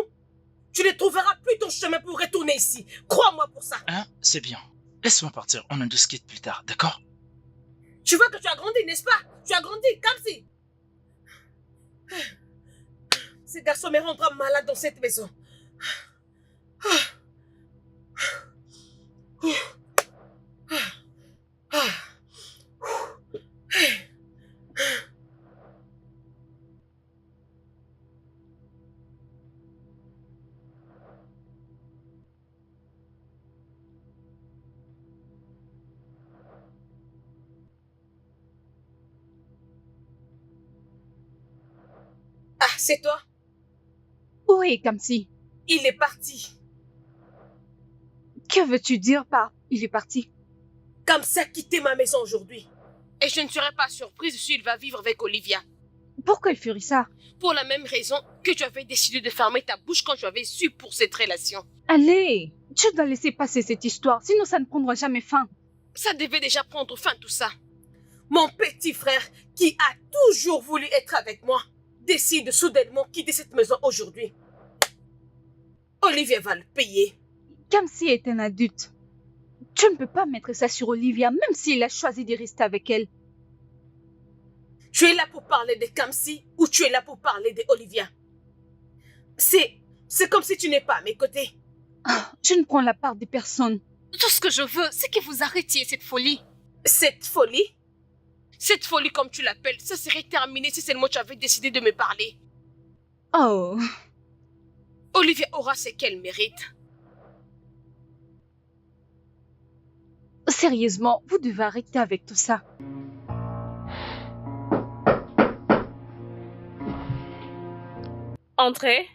S2: tu ne trouveras plus ton chemin pour retourner ici. Crois-moi pour ça.
S3: Hein? C'est bien. Laisse-moi partir, on en discute plus tard, d'accord?
S2: Tu vois que tu as grandi, n'est-ce pas? Tu as grandi, Kamsi. Ce garçon me rendra malade dans cette maison. Ah, c'est toi?
S4: Oui, Kamsi.
S2: Il est parti.
S4: Que veux-tu dire par il est parti?
S2: Kamsi a quitté ma maison aujourd'hui. Et je ne serais pas surprise s'il va vivre avec Olivia.
S4: Pourquoi il ferait ça?
S2: Pour la même raison que tu avais décidé de fermer ta bouche quand tu avais su pour cette relation.
S4: Allez, tu dois laisser passer cette histoire, sinon ça ne prendra jamais fin.
S2: Ça devait déjà prendre fin tout ça. Mon petit frère, qui a toujours voulu être avec moi, décide soudainement quitter cette maison aujourd'hui. Olivia va le payer.
S4: Kamsi est un adulte. Tu ne peux pas mettre ça sur Olivia, même s'il a choisi de rester avec elle.
S2: Tu es là pour parler de Kamsi ou tu es là pour parler de Olivia? C'est comme si tu n'es pas à mes côtés.
S4: Je ne prends la part de personne. Tout ce que je veux, c'est que vous arrêtiez cette folie.
S2: Cette folie? Cette folie comme tu l'appelles, ça serait terminé si seulement tu avais décidé de me parler.
S4: Oh,
S2: Olivia aura ce qu'elle mérite.
S4: sérieusement, vous devez arrêter avec tout ça.
S1: Entrez.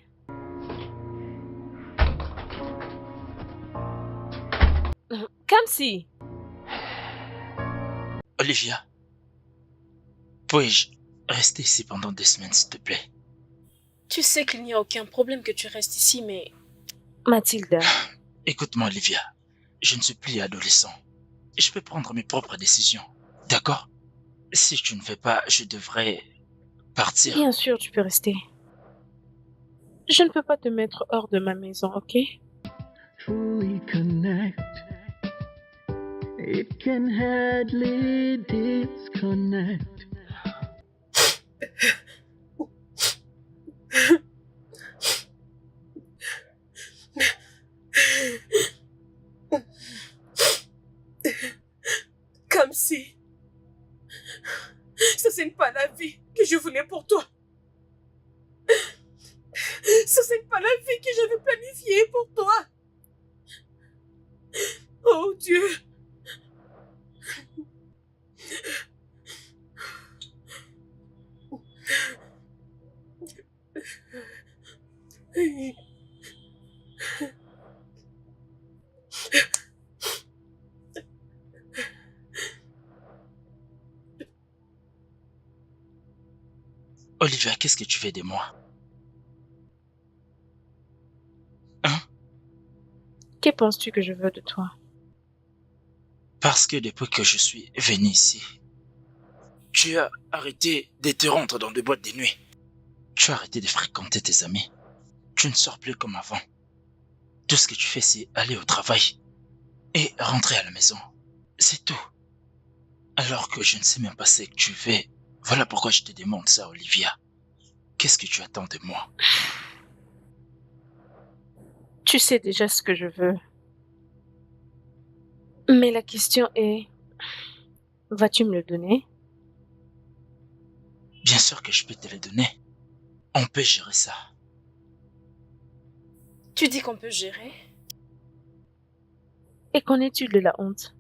S1: Kamsi.
S3: Olivia, puis-je rester ici pendant 2 semaines, s'il te plaît?
S5: Tu sais qu'il n'y a aucun problème que tu restes ici, mais...
S1: Mathilda.
S3: Écoute-moi, Olivia. Je ne suis plus adolescent. Je peux prendre mes propres décisions. D'accord? Si tu ne fais pas, je devrais partir.
S1: Bien sûr, tu peux rester. Je ne peux pas te mettre hors de ma maison, ok?
S6: Truly connect. It can hardly disconnect.
S2: Kamsi. Ça, c'est pas la vie que je voulais pour toi. Ça, c'est pas la vie que j'avais planifiée pour toi. Oh Dieu.
S3: Olivia, qu'est-ce que tu fais de moi? Hein?
S1: Que penses-tu que je veux de toi?
S3: Parce que depuis que je suis venu ici, tu as arrêté de te rendre dans des boîtes de nuit. Tu as arrêté de fréquenter tes amis. Tu ne sors plus comme avant. Tout ce que tu fais, c'est aller au travail et rentrer à la maison. C'est tout. Alors que je ne sais même pas ce que tu fais. Voilà pourquoi je te demande ça, Olivia. Qu'est-ce que tu attends de moi?
S1: Tu sais déjà ce que je veux. Mais la question est, vas-tu me le donner?
S3: Bien sûr que je peux te le donner. On peut gérer ça.
S5: Tu dis qu'on peut gérer?
S1: Et qu'en est-il de la honte?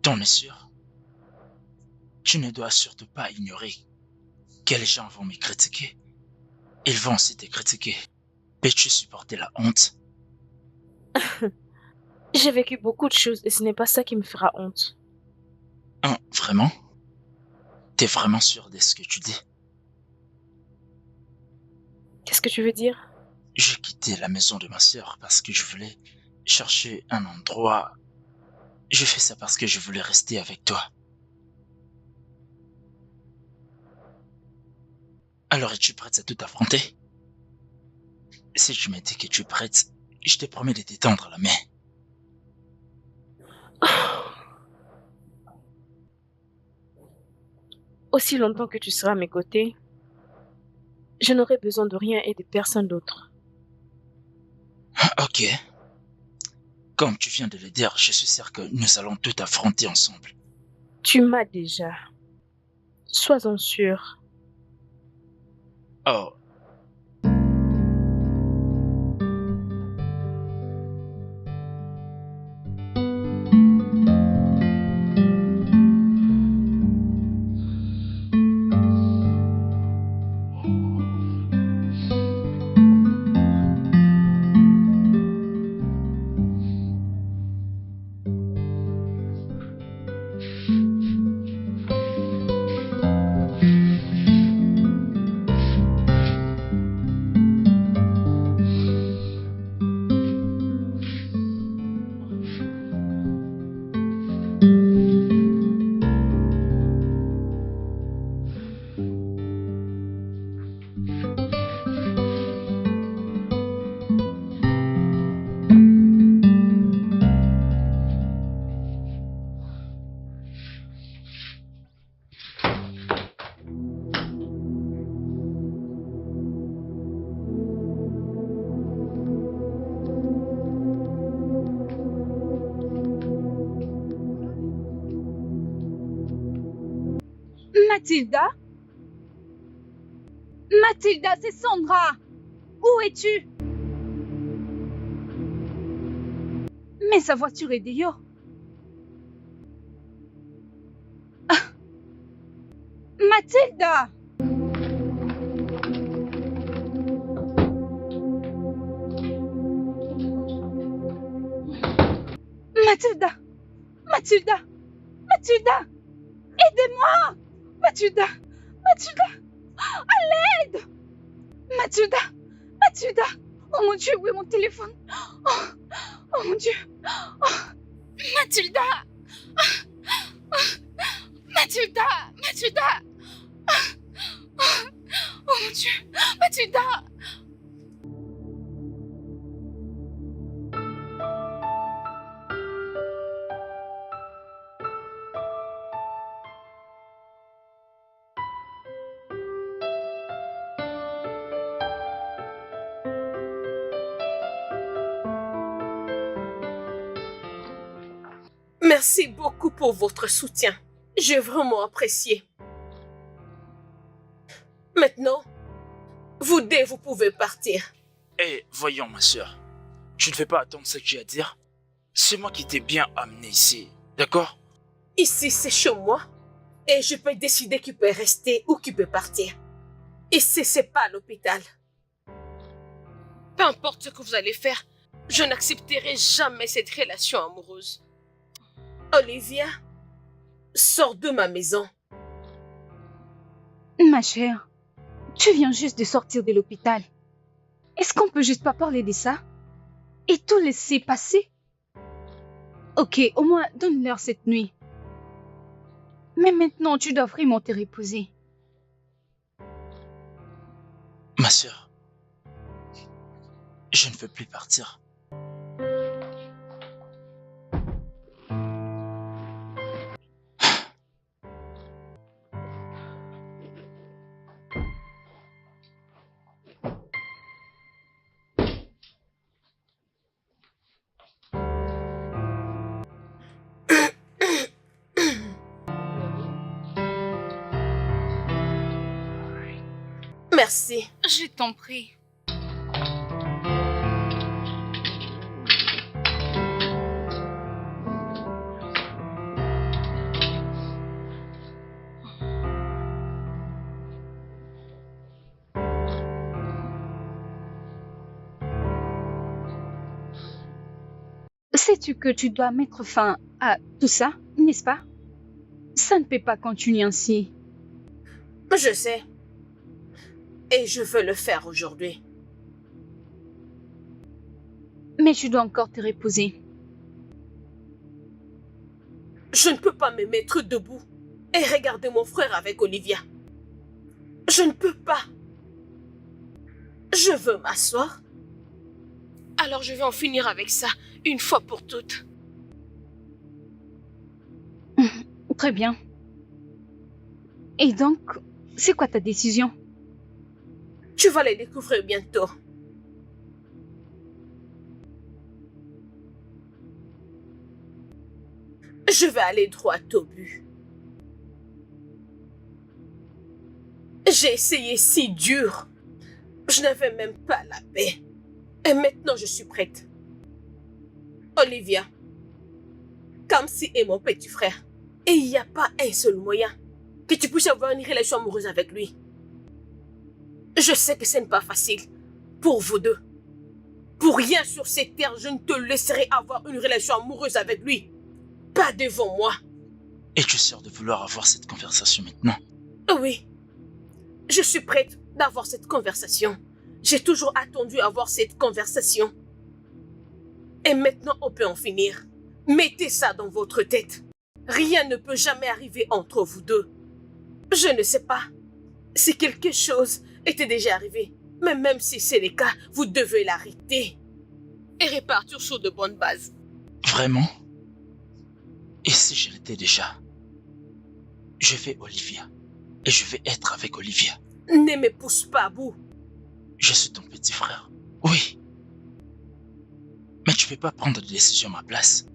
S3: T'en es sûr? Tu ne dois surtout pas ignorer que les gens vont me critiquer. Ils vont aussi te critiquer. Peux-tu supporter la honte?
S1: J'ai vécu beaucoup de choses et ce n'est pas ça qui me fera honte.
S3: Hein, vraiment? T'es vraiment sûr de ce que tu dis?
S1: Qu'est-ce que tu veux dire?
S3: J'ai quitté la maison de ma sœur parce que je voulais chercher un endroit. Je fais ça parce que je voulais rester avec toi. Alors es-tu prête à tout affronter? Si tu me dis que tu es prête, je te promets de t'étendre la main.
S1: Aussi longtemps que tu seras à mes côtés, je n'aurai besoin de rien et de personne d'autre.
S3: Ok. Comme tu viens de le dire, je suis sûr que nous allons tout affronter ensemble.
S1: Tu m'as déjà. Sois-en sûr.
S3: Oh,
S4: Mathilda? Mathilda, c'est Sandra. Où es-tu? Mais sa voiture est dehors. Ah, Mathilda! Mathilda! Mathilda! Mathilda! Aidez-moi! Mathilda! Mathilda! À l'aide! Mathilda! Mathilda! Oh mon Dieu, où est mon téléphone? Oh mon Dieu! Oh, Mathilda! Mathilda! Mathilda! Oh mon Dieu! Mathilda!
S2: Merci beaucoup pour votre soutien. J'ai vraiment apprécié. Maintenant, vous pouvez partir.
S3: Eh, voyons ma sœur. Tu ne fais pas attendre ce que j'ai à dire. C'est moi qui t'ai bien amené ici, d'accord?
S2: Ici, c'est chez moi. Et je peux décider qui peut rester ou qui peut partir. Ici, c'est pas l'hôpital. Peu importe ce que vous allez faire, je n'accepterai jamais cette relation amoureuse. Olivia, sors de ma maison.
S4: Ma chère, tu viens juste de sortir de l'hôpital. Est-ce qu'on peut juste pas parler de ça? Et tout laisser passer? Ok, au moins donne-leur cette nuit. Mais maintenant, tu dois vraiment te reposer.
S3: Ma sœur, je ne veux plus partir.
S2: Merci.
S4: Je t'en prie.
S7: Sais-tu que tu dois mettre fin à tout ça, n'est-ce pas? Ça ne peut pas continuer ainsi.
S2: Je sais. Et je veux le faire aujourd'hui.
S7: Mais tu dois encore te reposer.
S2: Je ne peux pas me mettre debout et regarder mon frère avec Olivia. Je ne peux pas. Je veux m'asseoir. Alors je vais en finir avec ça, une fois pour toutes.
S7: Très bien. Et donc, c'est quoi ta décision?
S2: Tu vas les découvrir bientôt. Je vais aller droit au but. J'ai essayé si dur. Je n'avais même pas la paix. Et maintenant, je suis prête. Olivia, Kamsi est mon petit frère. Et il n'y a pas un seul moyen que tu puisses avoir une relation amoureuse avec lui. Je sais que ce n'est pas facile pour vous deux. Pour rien sur cette terre, je ne te laisserai avoir une relation amoureuse avec lui. Pas devant moi.
S3: Es-tu sûr de vouloir avoir cette conversation maintenant?
S2: Oui, je suis prête d'avoir cette conversation. J'ai toujours attendu avoir cette conversation. Et maintenant, on peut en finir. Mettez ça dans votre tête. Rien ne peut jamais arriver entre vous deux. Je ne sais pas si quelque chose était déjà arrivé. Mais même si c'est le cas, vous devez l'arrêter. Et repartir sur de bonnes bases.
S3: Vraiment? Et si je l'étais déjà? Je vais Olivia. Et je vais être avec Olivia.
S2: Ne me pousse pas à bout.
S3: Je suis ton petit frère. Oui. Mais tu ne peux pas prendre de décision à ma place.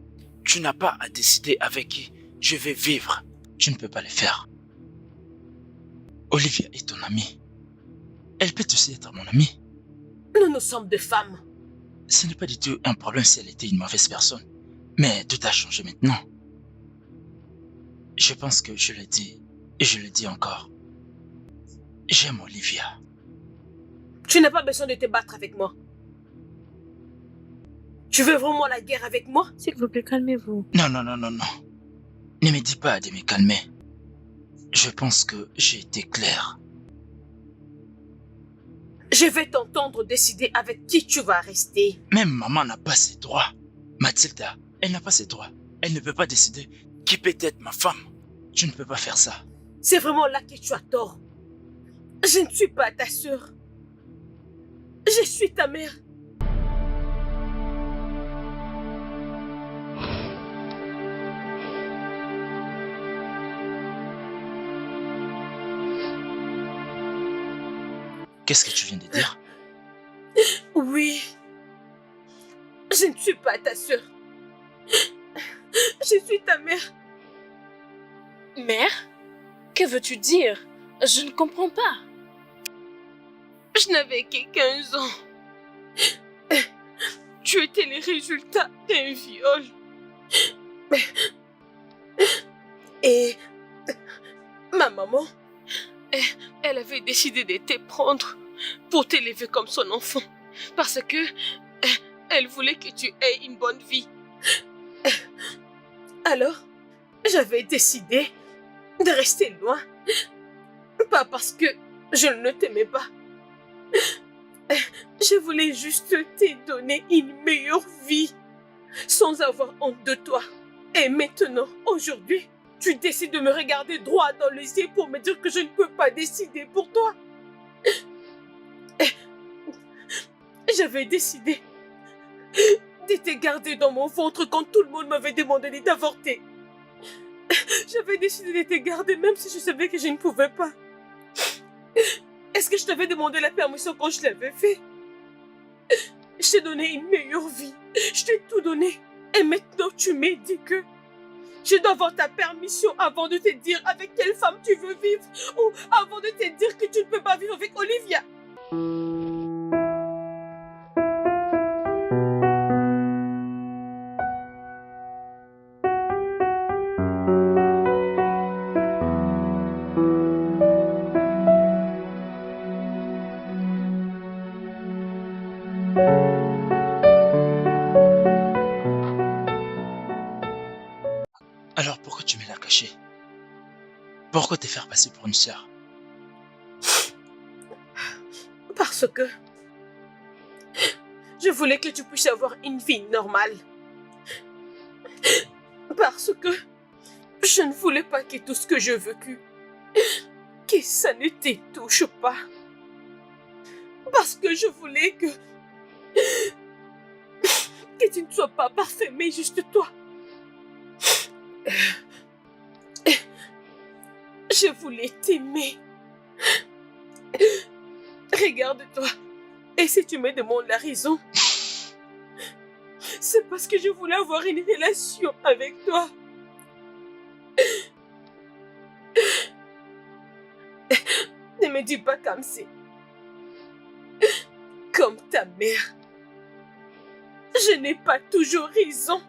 S3: Tu n'as pas à décider avec qui je vais vivre. Tu ne peux pas le faire. Olivia est ton amie. Elle peut aussi être mon amie.
S2: Nous sommes deux femmes.
S3: Ce n'est pas du tout un problème si elle était une mauvaise personne. Mais tout a changé maintenant. Je pense que je l'ai dit, et je le dis encore. J'aime Olivia.
S2: Tu n'as pas besoin de te battre avec moi. Tu veux vraiment la guerre avec moi?
S1: S'il vous plaît, calmez-vous.
S3: Non. Ne me dis pas de me calmer. Je pense que j'ai été clair.
S2: Je vais t'entendre décider avec qui tu vas rester.
S3: Même maman n'a pas ses droits. Mathilda, elle n'a pas ses droits. Elle ne peut pas décider qui peut être ma femme. Tu ne peux pas faire ça.
S2: C'est vraiment là que tu as tort. Je ne suis pas ta sœur. Je suis ta mère.
S3: Qu'est-ce que tu viens de dire?
S2: Oui. Je ne suis pas ta sœur. Je suis ta mère.
S5: Mère? Que veux-tu dire? Je ne comprends pas.
S2: Je n'avais que 15 ans. Tu étais le résultat d'un viol. Et ma maman, elle avait décidé de te prendre pour t'élever comme son enfant. Parce que elle voulait que tu aies une bonne vie. Alors, j'avais décidé de rester loin. Pas parce que je ne t'aimais pas. Je voulais juste te donner une meilleure vie sans avoir honte de toi. Et maintenant, aujourd'hui, tu décides de me regarder droit dans les yeux pour me dire que je ne peux pas décider pour toi. J'avais décidé de te garder dans mon ventre quand tout le monde m'avait demandé d'avorter. J'avais décidé de te garder même si je savais que je ne pouvais pas. Est-ce que je t'avais demandé la permission quand je l'avais fait? Je t'ai donné une meilleure vie. Je t'ai tout donné. Et maintenant, tu me dis que Je dois avoir ta permission avant de te dire avec quelle femme tu veux vivre ou avant de te dire que tu ne peux pas vivre avec Olivia.
S3: Alors pourquoi tu me l'as caché? Pourquoi te faire passer pour une sœur?
S2: Parce que je voulais que tu puisses avoir une vie normale. Parce que je ne voulais pas que tout ce que j'ai vécu, que ça ne te touche pas. Parce que je voulais que tu ne sois pas parfait, mais juste toi. Je voulais t'aimer. Regarde-toi. Et si tu me demandes la raison, c'est parce que je voulais avoir une relation avec toi. Ne me dis pas comme c'est. Comme ta mère. Je n'ai pas toujours raison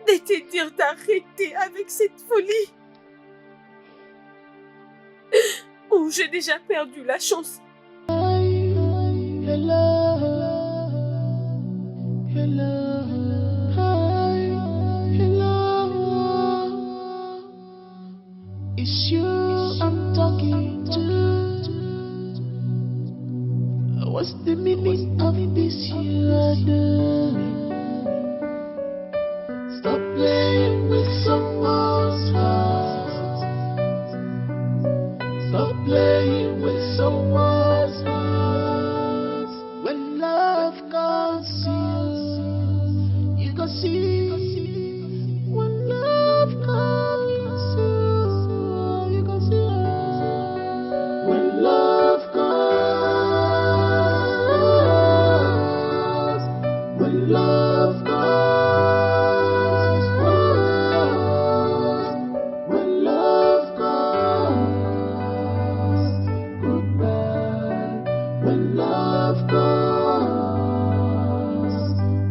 S2: de te dire d'arrêter avec cette folie. Ou j'ai déjà perdu la chance.
S6: It's you I'm talking to. What's the meaning of this you are doing? Stop playing with someone's heart. Stop playing with someone's heart. When love comes to you, you can see. When love comes to you, you can see. When love comes, when love comes, when love comes, goodbye. When love comes,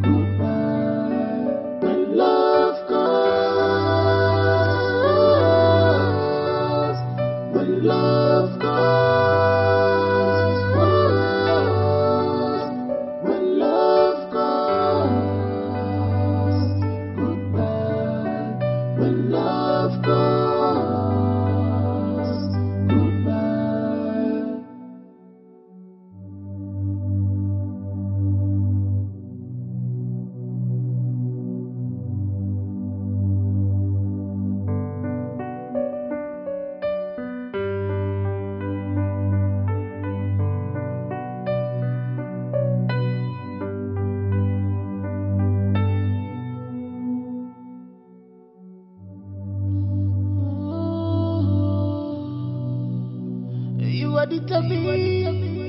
S6: goodbye. When love comes, when love comes, when love comes, goodbye. When love comes, goodbye. You are determined,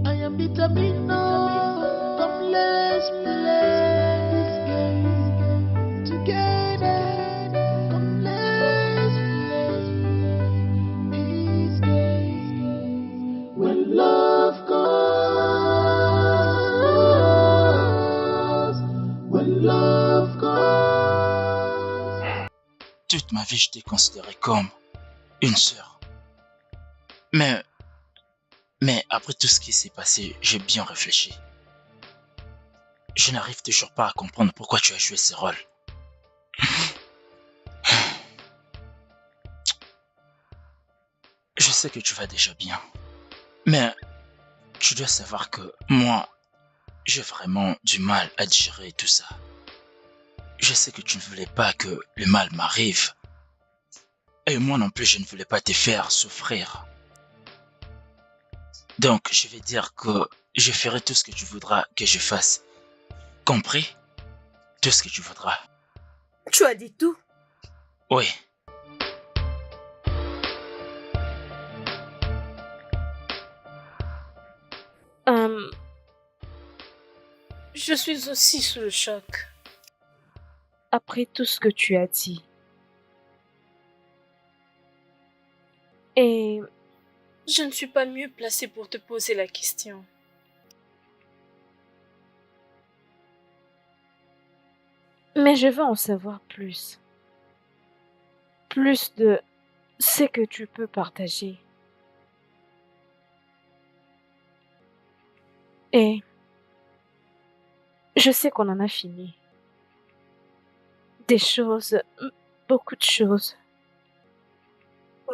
S6: I am determined now. Come let's play this game together. Come let's play this game. When love comes, when love comes.
S3: Toute ma vie, je t'ai considéré comme une sœur. Mais après tout ce qui s'est passé, j'ai bien réfléchi. Je n'arrive toujours pas à comprendre pourquoi tu as joué ce rôle. Je sais que tu vas déjà bien. Mais tu dois savoir que moi, j'ai vraiment du mal à digérer tout ça. Je sais que tu ne voulais pas que le mal m'arrive. Et moi non plus, je ne voulais pas te faire souffrir. Donc, je vais dire que je ferai tout ce que tu voudras que je fasse. Compris? Tout ce que tu voudras.
S2: Tu as dit tout.
S3: Oui.
S5: Je suis aussi sous le choc.
S1: après tout ce que tu as dit. Et
S5: Je ne suis pas mieux placée pour te poser la question.
S1: mais je veux en savoir plus. Plus de ce que tu peux partager. Et je sais qu'on en a fini. Des choses, beaucoup de choses.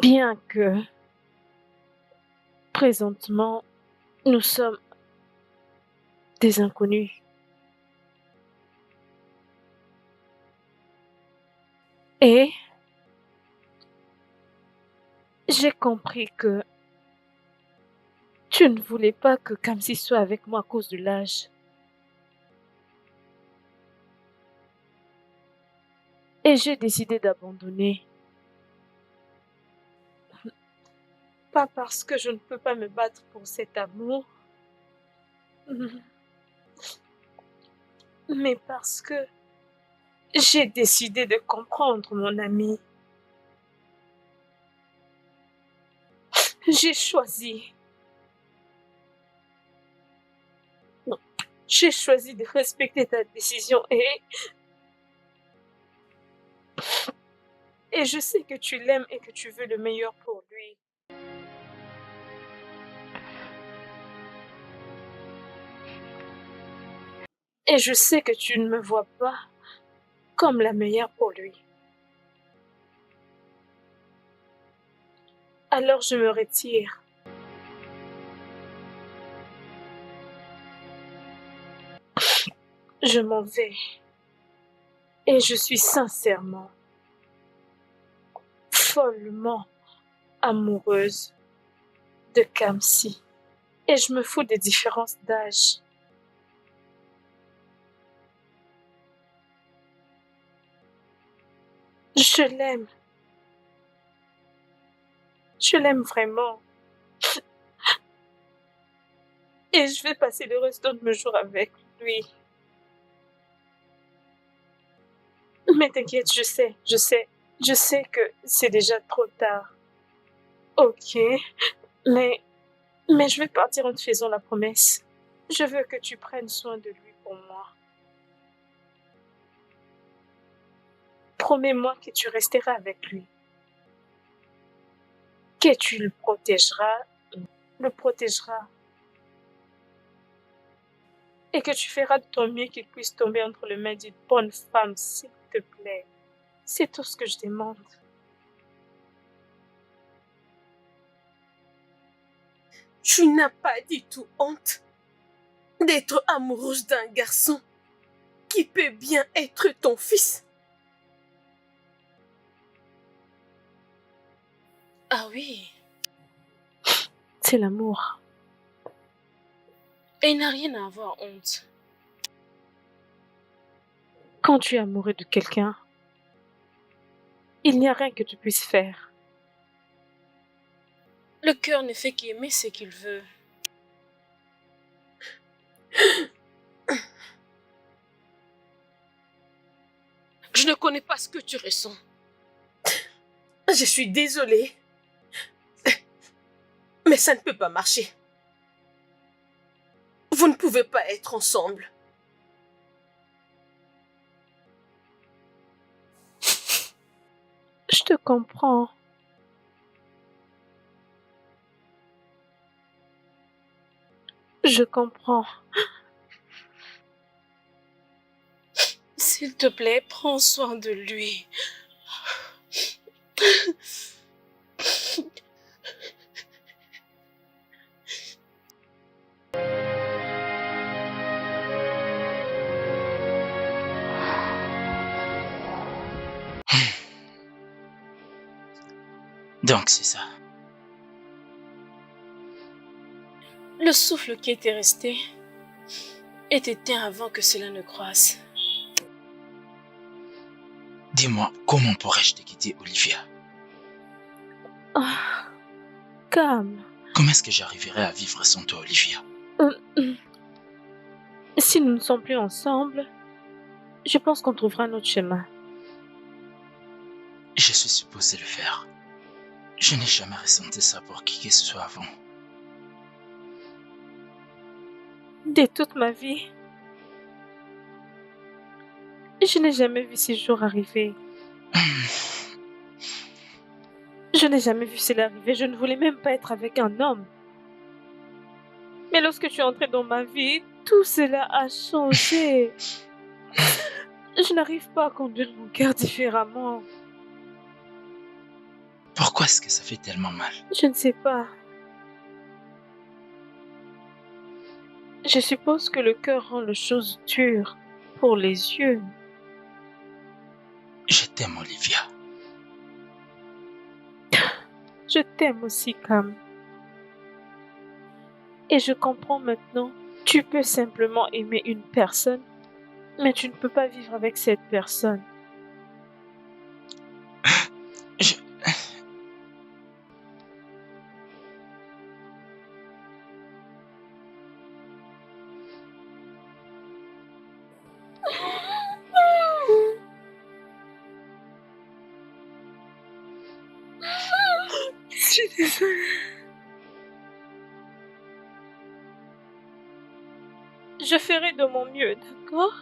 S1: Bien que présentement, nous sommes des inconnus. Et j'ai compris que tu ne voulais pas que Kamsi soit avec moi à cause de l'âge. Et j'ai décidé d'abandonner. Pas parce que je ne peux pas me battre pour cet amour, mais parce que j'ai décidé de comprendre mon ami. J'ai choisi. J'ai choisi de respecter ta décision et je sais que tu l'aimes et que tu veux le meilleur pour lui. Et je sais que tu ne me vois pas comme la meilleure pour lui. Alors je me retire. Je m'en vais. Et je suis sincèrement, follement amoureuse de Kamsi. Et je me fous des différences d'âge. Je l'aime. Je l'aime vraiment. Et je vais passer le restant de mes jours avec lui. Mais t'inquiète, je sais que c'est déjà trop tard. Ok, mais je vais partir en te faisant la promesse. Je veux que tu prennes soin de lui pour moi. Promets-moi que tu resteras avec lui. Que tu le protégeras. Et que tu feras de ton mieux qu'il puisse tomber entre les mains d'une bonne femme, s'il te plaît. C'est tout ce que je demande.
S2: Tu n'as pas du tout honte d'être amoureuse d'un garçon qui peut bien être ton fils.
S5: Ah oui,
S1: C'est l'amour.
S5: et il n'a rien à avoir honte.
S1: Quand tu es amoureux de quelqu'un, il n'y a rien que tu puisses faire.
S5: Le cœur ne fait qu'aimer ce qu'il veut.
S2: Je ne connais pas ce que tu ressens. Je suis désolée. Mais ça ne peut pas marcher. Vous ne pouvez pas être ensemble.
S1: Je te comprends. Je comprends.
S5: S'il te plaît, prends soin de lui.
S3: Donc c'est ça.
S5: Le souffle qui était resté est éteint avant que cela ne croisse.
S3: Dis-moi, comment pourrais-je te quitter, Olivia?
S1: Ah, calme.
S3: Comment est-ce que j'arriverai à vivre sans toi, Olivia?
S1: Si nous ne sommes plus ensemble, je pense qu'on trouvera notre chemin.
S3: je suis supposé le faire. Je n'ai jamais ressenti ça pour qui que ce soit avant.
S1: De toute ma vie, je n'ai jamais vu ces jours arriver. Je n'ai jamais vu cela arriver. Je ne voulais même pas être avec un homme. Mais lorsque tu es entré dans ma vie, tout cela a changé. Je n'arrive pas à conduire mon cœur différemment.
S3: Pourquoi est-ce que ça fait tellement mal?
S1: Je ne sais pas. Je suppose que le cœur rend les choses dures pour les yeux.
S3: Je t'aime, Olivia.
S1: Je t'aime aussi, Cam. Et je comprends maintenant. Tu peux simplement aimer une personne, mais tu ne peux pas vivre avec cette personne.
S3: Je...
S1: Je suis désolée. Je ferai de mon mieux, d'accord?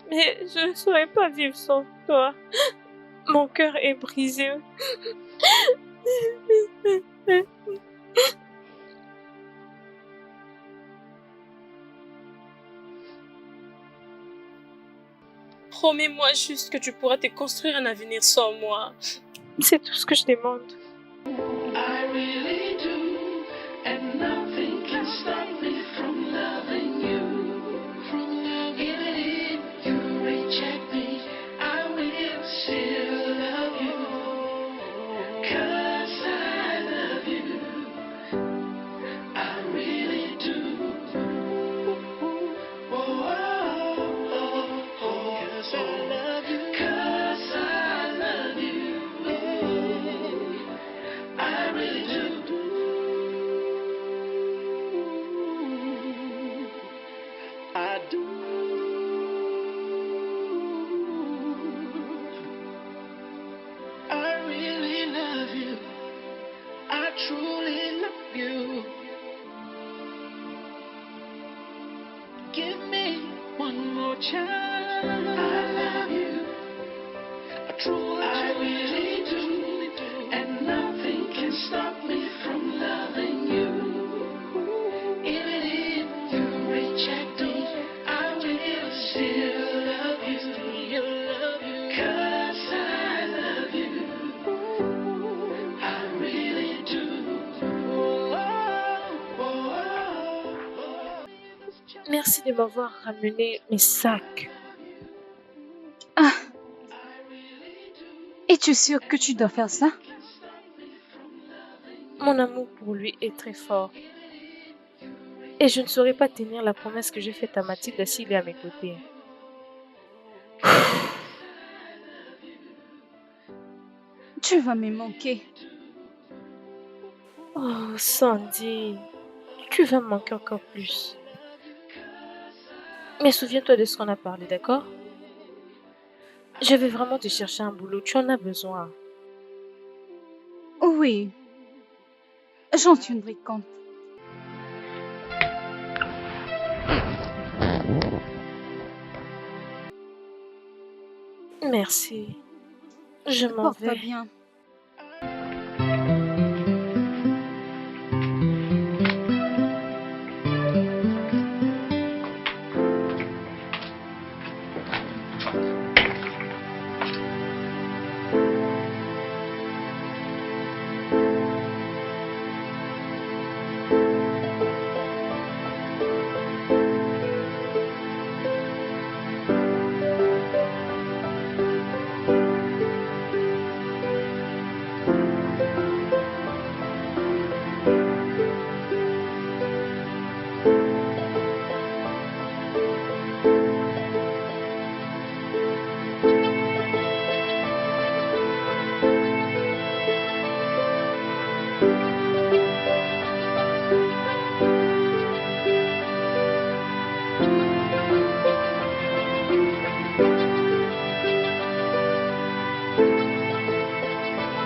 S1: Mais je ne saurais pas vivre sans toi. Mon cœur est brisé. Promets-moi juste que tu pourras te construire un avenir sans moi. C'est tout ce que je demande.
S6: I really do, and nothing can stop me from loving you. Even if you reject me, I will still love you. 'Cause I love you. I really do. Oh, oh, oh, oh. 'Cause I love you. 'Cause I love you. I really do. I do. I really love you. I truly love you. Give me one more chance. I love you. I really do. And nothing can stop me from loving you. Even if you reject me, I will still love you. 'Cause I love you. I really do.
S1: Merci de m'avoir ramené mes sacs.
S7: Ah. Es-tu sûre que tu dois faire ça?
S1: Mon amour pour lui est très fort. Et je ne saurais pas tenir la promesse que j'ai faite à Mathilde s'il est à mes côtés.
S7: Tu vas me manquer.
S1: Oh, Sandy, tu vas me manquer encore plus. Mais souviens-toi de ce qu'on a parlé, d'accord? Je vais vraiment te chercher un boulot, tu en as besoin.
S7: Oui, j'en tiendrai compte.
S1: Merci. Je m'en
S7: Porte-toi
S1: vais.
S7: bien.